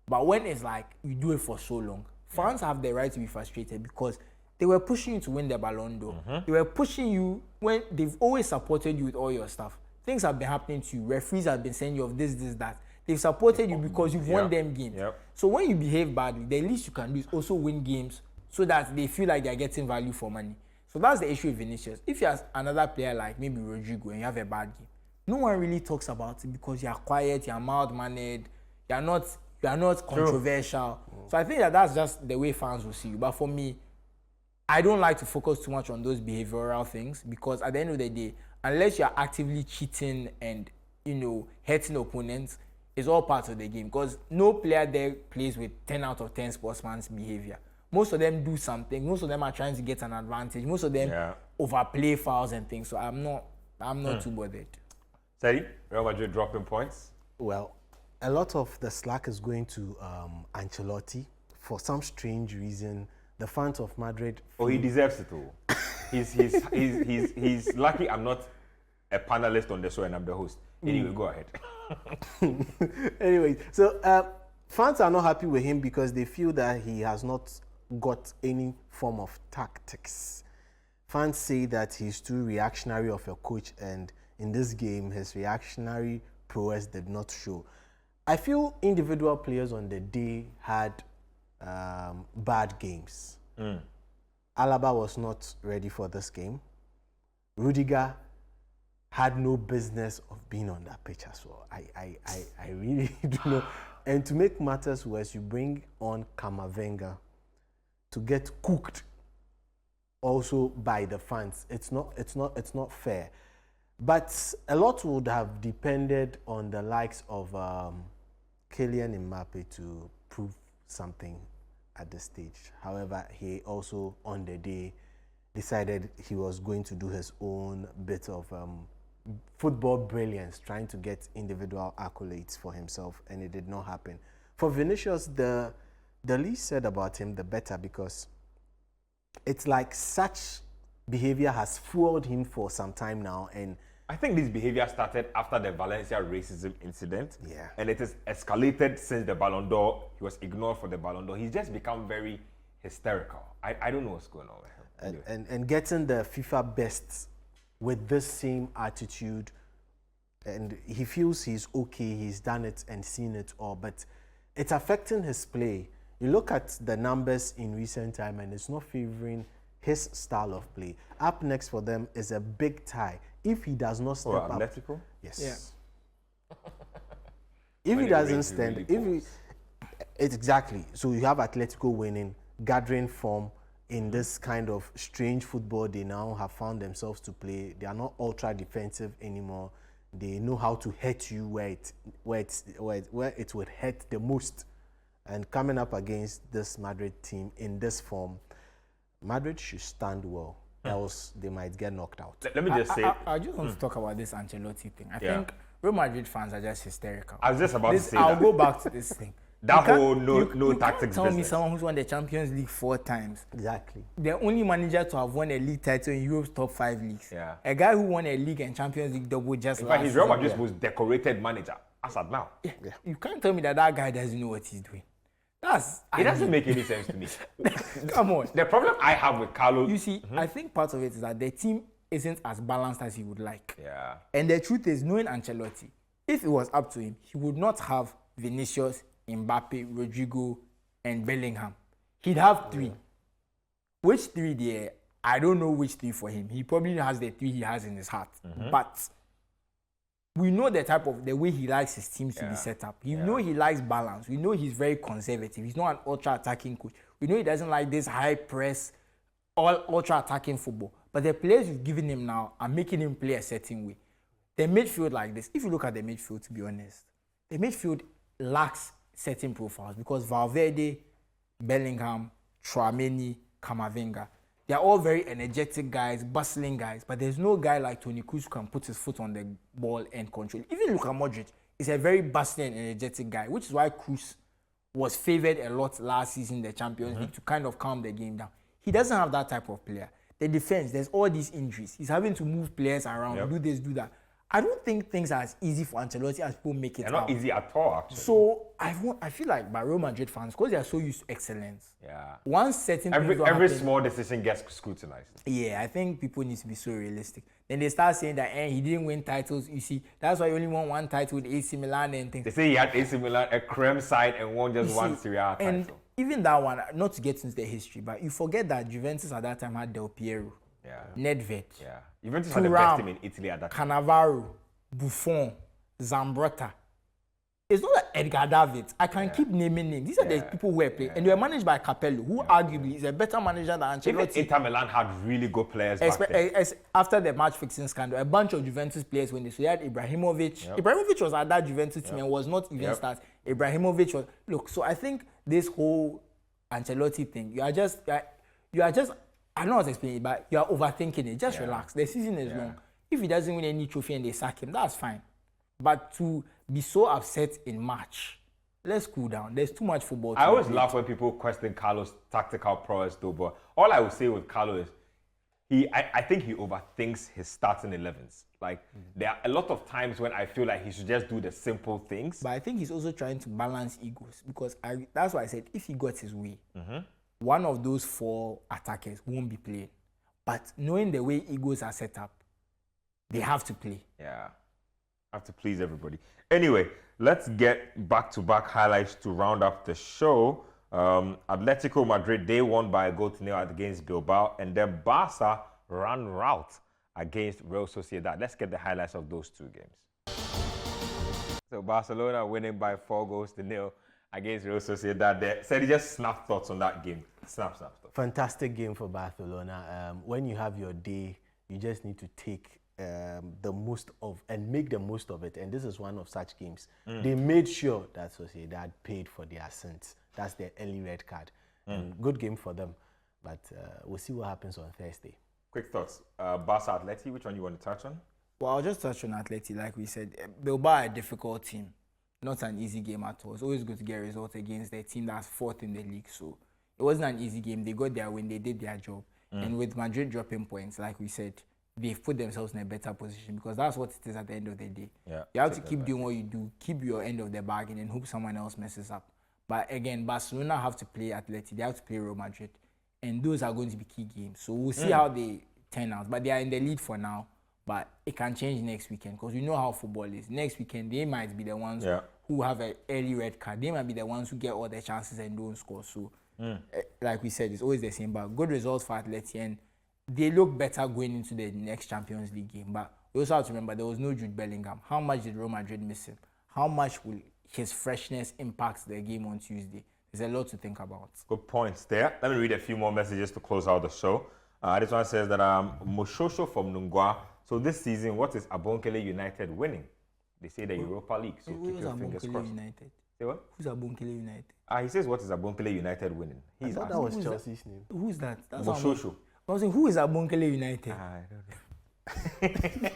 [SPEAKER 3] But when it's like you do it for so long, fans have the right to be frustrated because they were pushing you to win the Ballon d'Or. They were pushing you when they've always supported you with all your stuff. Things have been happening to you. Referees have been saying you of this, that. They've supported you because you've won them games. So when you behave badly, the least you can do is also win games so that they feel like they're getting value for money. So that's the issue with Vinicius. If you have another player like maybe Rodrigo and you have a bad game, no one really talks about it because you're quiet, you're mild-mannered, you're not controversial. So I think that's just the way fans will see you. But for me, I don't like to focus too much on those behavioral things because at the end of the day, unless you're actively cheating and, hurting opponents, it's all part of the game. Because no player there plays with 10 out of 10 sportsman's behavior. Most of them do something. Most of them are trying to get an advantage. Most of them overplay fouls and things. So I'm not too bothered.
[SPEAKER 1] Citi, Real Madrid dropping points?
[SPEAKER 2] Well, a lot of the slack is going to Ancelotti for some strange reason. The fans of Madrid.
[SPEAKER 1] Oh, he deserves it all. He's lucky I'm not a panelist on the show and I'm the host. Anyway, go ahead.
[SPEAKER 2] Anyway, so fans are not happy with him because they feel that he has not got any form of tactics. Fans say that he's too reactionary of a coach, and in this game, his reactionary prowess did not show. I feel individual players on the day had bad games. Alaba was not ready for this game. Rudiger had no business of being on that pitch as well. I really do not. And to make matters worse, you bring on Camavinga to get cooked also by the fans. It's not fair. But a lot would have depended on the likes of Kylian Mbappe to prove something at this stage. However, he also on the day decided he was going to do his own bit of football brilliance, trying to get individual accolades for himself, and it did not happen. For Vinicius, the least said about him, the better, because it's like such behavior has fueled him for some time now, and
[SPEAKER 1] I think this behavior started after the Valencia racism incident.
[SPEAKER 2] Yeah.
[SPEAKER 1] And it has escalated since the Ballon d'Or. He was ignored for the Ballon d'Or. He's just become very hysterical. I don't know what's going on with him.
[SPEAKER 2] And getting the FIFA best with this same attitude, and he feels he's okay, he's done it and seen it all, but it's affecting his play. You look at the numbers in recent time and it's not favoring his style of play. Up next for them is a big tie. If he does not step up,
[SPEAKER 1] Atletico?
[SPEAKER 2] yes. If he doesn't stand, it's exactly. So you have Atletico winning, gathering form in this kind of strange football they now have found themselves to play. They are not ultra defensive anymore. They know how to hurt you where it would hurt the most. And coming up against this Madrid team in this form, Madrid should stand well. Else they might get knocked out.
[SPEAKER 1] Let me just say,
[SPEAKER 3] I just want to talk about this Ancelotti thing. I think Real Madrid fans are just hysterical.
[SPEAKER 1] I was just about to say
[SPEAKER 3] I'll
[SPEAKER 1] that.
[SPEAKER 3] go back to this thing.
[SPEAKER 1] That whole no
[SPEAKER 3] you
[SPEAKER 1] tactics
[SPEAKER 3] can't tell me
[SPEAKER 1] business.
[SPEAKER 3] someone who's won the Champions League 4 times.
[SPEAKER 2] Exactly.
[SPEAKER 3] The only manager to have won a league title in Europe's top 5 leagues.
[SPEAKER 1] Yeah.
[SPEAKER 3] A guy who won a league and Champions League double just
[SPEAKER 1] In
[SPEAKER 3] last
[SPEAKER 1] fact, he's Real
[SPEAKER 3] season.
[SPEAKER 1] Madrid's most decorated manager as at now.
[SPEAKER 3] You can't tell me that guy doesn't know what he's doing.
[SPEAKER 1] It doesn't make any sense to me.
[SPEAKER 3] Come on.
[SPEAKER 1] The problem I have with Carlo,
[SPEAKER 3] You see, I think part of it is that the team isn't as balanced as he would like.
[SPEAKER 1] yeah,
[SPEAKER 3] And the truth is, knowing Ancelotti, if it was up to him, he would not have Vinicius, Mbappe, Rodrigo, and Bellingham. He'd have 3. Which 3 there? I don't know which 3 for him. He probably has the 3 he has in his heart. But we know the way he likes his teams to be set up. We know he likes balance. We know he's very conservative. He's not an ultra-attacking coach. We know he doesn't like this high press, all ultra-attacking football. But the players you've given him now are making him play a certain way. The midfield like this, if you look at the midfield, to be honest, the midfield lacks certain profiles because Valverde, Bellingham, Tchouaméni, Camavinga, they're all very energetic guys, bustling guys, but there's no guy like Toni Kroos who can put his foot on the ball and control. Even Luka Modric is a very bustling and energetic guy, which is why Kroos was favored a lot last season in the Champions League to kind of calm the game down. He doesn't have that type of player. The defense, there's all these injuries. He's having to move players around, do this, do that. I don't think things are as easy for Ancelotti as people make it
[SPEAKER 1] they're not easy at all, actually.
[SPEAKER 3] So I feel like by Real Madrid fans, because they are so used to excellence, once certain things don't
[SPEAKER 1] every
[SPEAKER 3] happen,
[SPEAKER 1] small decision gets scrutinized.
[SPEAKER 3] yeah, I think people need to be so realistic. Then they start saying that he didn't win titles. You see, that's why he only won 1 title with AC Milan and things.
[SPEAKER 1] They say he had AC Milan, a creme side, and won just one Serie A title.
[SPEAKER 3] And even that one, not to get into the history, but you forget that Juventus at that time had Del Piero, Nedved,
[SPEAKER 1] Juventus had the best team in Italy at that time.
[SPEAKER 3] Cannavaro, Buffon, Zambrotta. It's not like Edgar Davids. I can keep naming names. These are the people who were playing. And they were managed by Capello, who arguably is a better manager than
[SPEAKER 1] Even
[SPEAKER 3] Ancelotti.
[SPEAKER 1] Inter Milan had really good players back then.
[SPEAKER 3] After the match fixing scandal, a bunch of Juventus players when they so you had Ibrahimovic. Ibrahimovic was at that Juventus team and was not even start. Ibrahimovic was so I think this whole Ancelotti thing, you are just I don't know how to explain it, but you are overthinking it. Just relax. The season is long. If he doesn't win any trophy and they sack him, that's fine. But to be so upset in March, let's cool down. There's too much football.
[SPEAKER 1] I always laugh when people question Carlo's tactical prowess, though. But all I would say with Carlo is, I think he overthinks his starting 11s. Like there are a lot of times when I feel like he should just do the simple things.
[SPEAKER 3] But I think he's also trying to balance egos because that's why I said if he got his way, one of those 4 attackers won't be playing. But knowing the way egos are set up, they have to play.
[SPEAKER 1] Yeah, have to please everybody. Anyway, let's get back-to-back highlights to round up the show. Atletico Madrid, they won by a 1-0 against Bilbao, and then Barca ran rout against Real Sociedad. Let's get the highlights of those two games. So Barcelona winning by 4-0 against Real Sociedad there. Said just snap thoughts on that game. Snap thoughts.
[SPEAKER 2] Fantastic game for Barcelona. When you have your day, you just need to take the most of and make the most of it. And this is one of such games. They made sure that Sociedad paid for their sins. That's their early red card. And good game for them. But we'll see what happens on Thursday.
[SPEAKER 1] Quick thoughts. Barca Atleti, which one you want to touch on?
[SPEAKER 3] Well, I'll just touch on Atleti. Like we said, Bilbao are a difficult team. Not an easy game at all. It's always good to get results against a team that's fourth in the league. So it wasn't an easy game. They got their win. They did their job. And with Madrid dropping points, like we said, they've put themselves in a better position because that's what it is at the end of the day.
[SPEAKER 1] Yeah,
[SPEAKER 3] you have to keep doing what you do, keep your end of the bargain, and hope someone else messes up. But again, Barcelona have to play Atleti. They have to play Real Madrid. And those are going to be key games. So we'll see how they turn out. But they are in the lead for now. But it can change next weekend because we know how football is. Next weekend, they might be the ones who have an early red card. They might be the ones who get all the chances and don't score. So, like we said, it's always the same. But good results for Atleti. And they look better going into the next Champions League game. But we also have to remember there was no Jude Bellingham. How much did Real Madrid miss him? How much will his freshness impact the game on Tuesday? There's a lot to think about.
[SPEAKER 1] Good points there. Let me read a few more messages to close out the show. This one says that Moshosho from Nungwa. So this season, what is Abonkele United winning? They say the Europa League. So keep your fingers crossed.
[SPEAKER 3] United?
[SPEAKER 1] Say what?
[SPEAKER 3] Who's Abonkele United?
[SPEAKER 1] He says what is Abonkele United winning?
[SPEAKER 2] I thought that was Chelsea's name.
[SPEAKER 3] Who's that? That's
[SPEAKER 1] Moshosho.
[SPEAKER 3] I was saying, who is Abonkele United?
[SPEAKER 1] I don't know.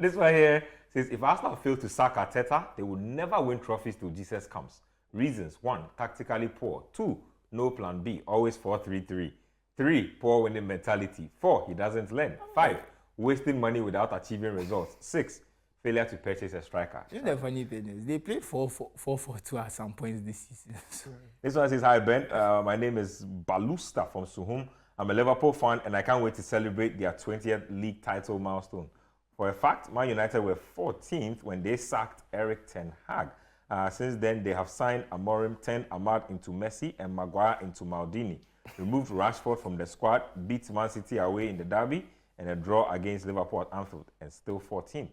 [SPEAKER 1] This one here says if Arsenal fail to sack Arteta, they will never win trophies till Jesus comes. Reasons: 1, tactically poor. 2, no plan B, always 4-3-3. 3, poor winning mentality. 4, he doesn't learn. 5, wasting money without achieving results. 6, failure to purchase a striker.
[SPEAKER 3] You know the funny thing is, they played 4-4-2 at some points this season.
[SPEAKER 1] This one says, hi Ben, my name is Balusta from Suhum. I'm a Liverpool fan and I can't wait to celebrate their 20th league title milestone. For a fact, Man United were 14th when they sacked Eric Ten Hag. Since then, they have signed Amorim, turned Ahmad into Messi and Maguire into Maldini. Removed Rashford from the squad, beat Man City away in the derby, and a draw against Liverpool at Anfield, and still 14th.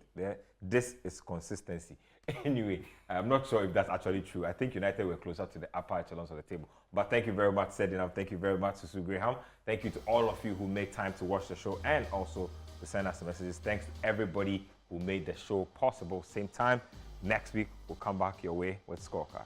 [SPEAKER 1] This is consistency. Anyway, I'm not sure if that's actually true. I think United were closer to the upper echelons of the table. But thank you very much, Sedinam. Thank you very much, Susu Graham. Thank you to all of you who made time to watch the show and also to send us messages. Thanks to everybody who made the show possible. Same time, next week, we'll come back your way with Scorecard.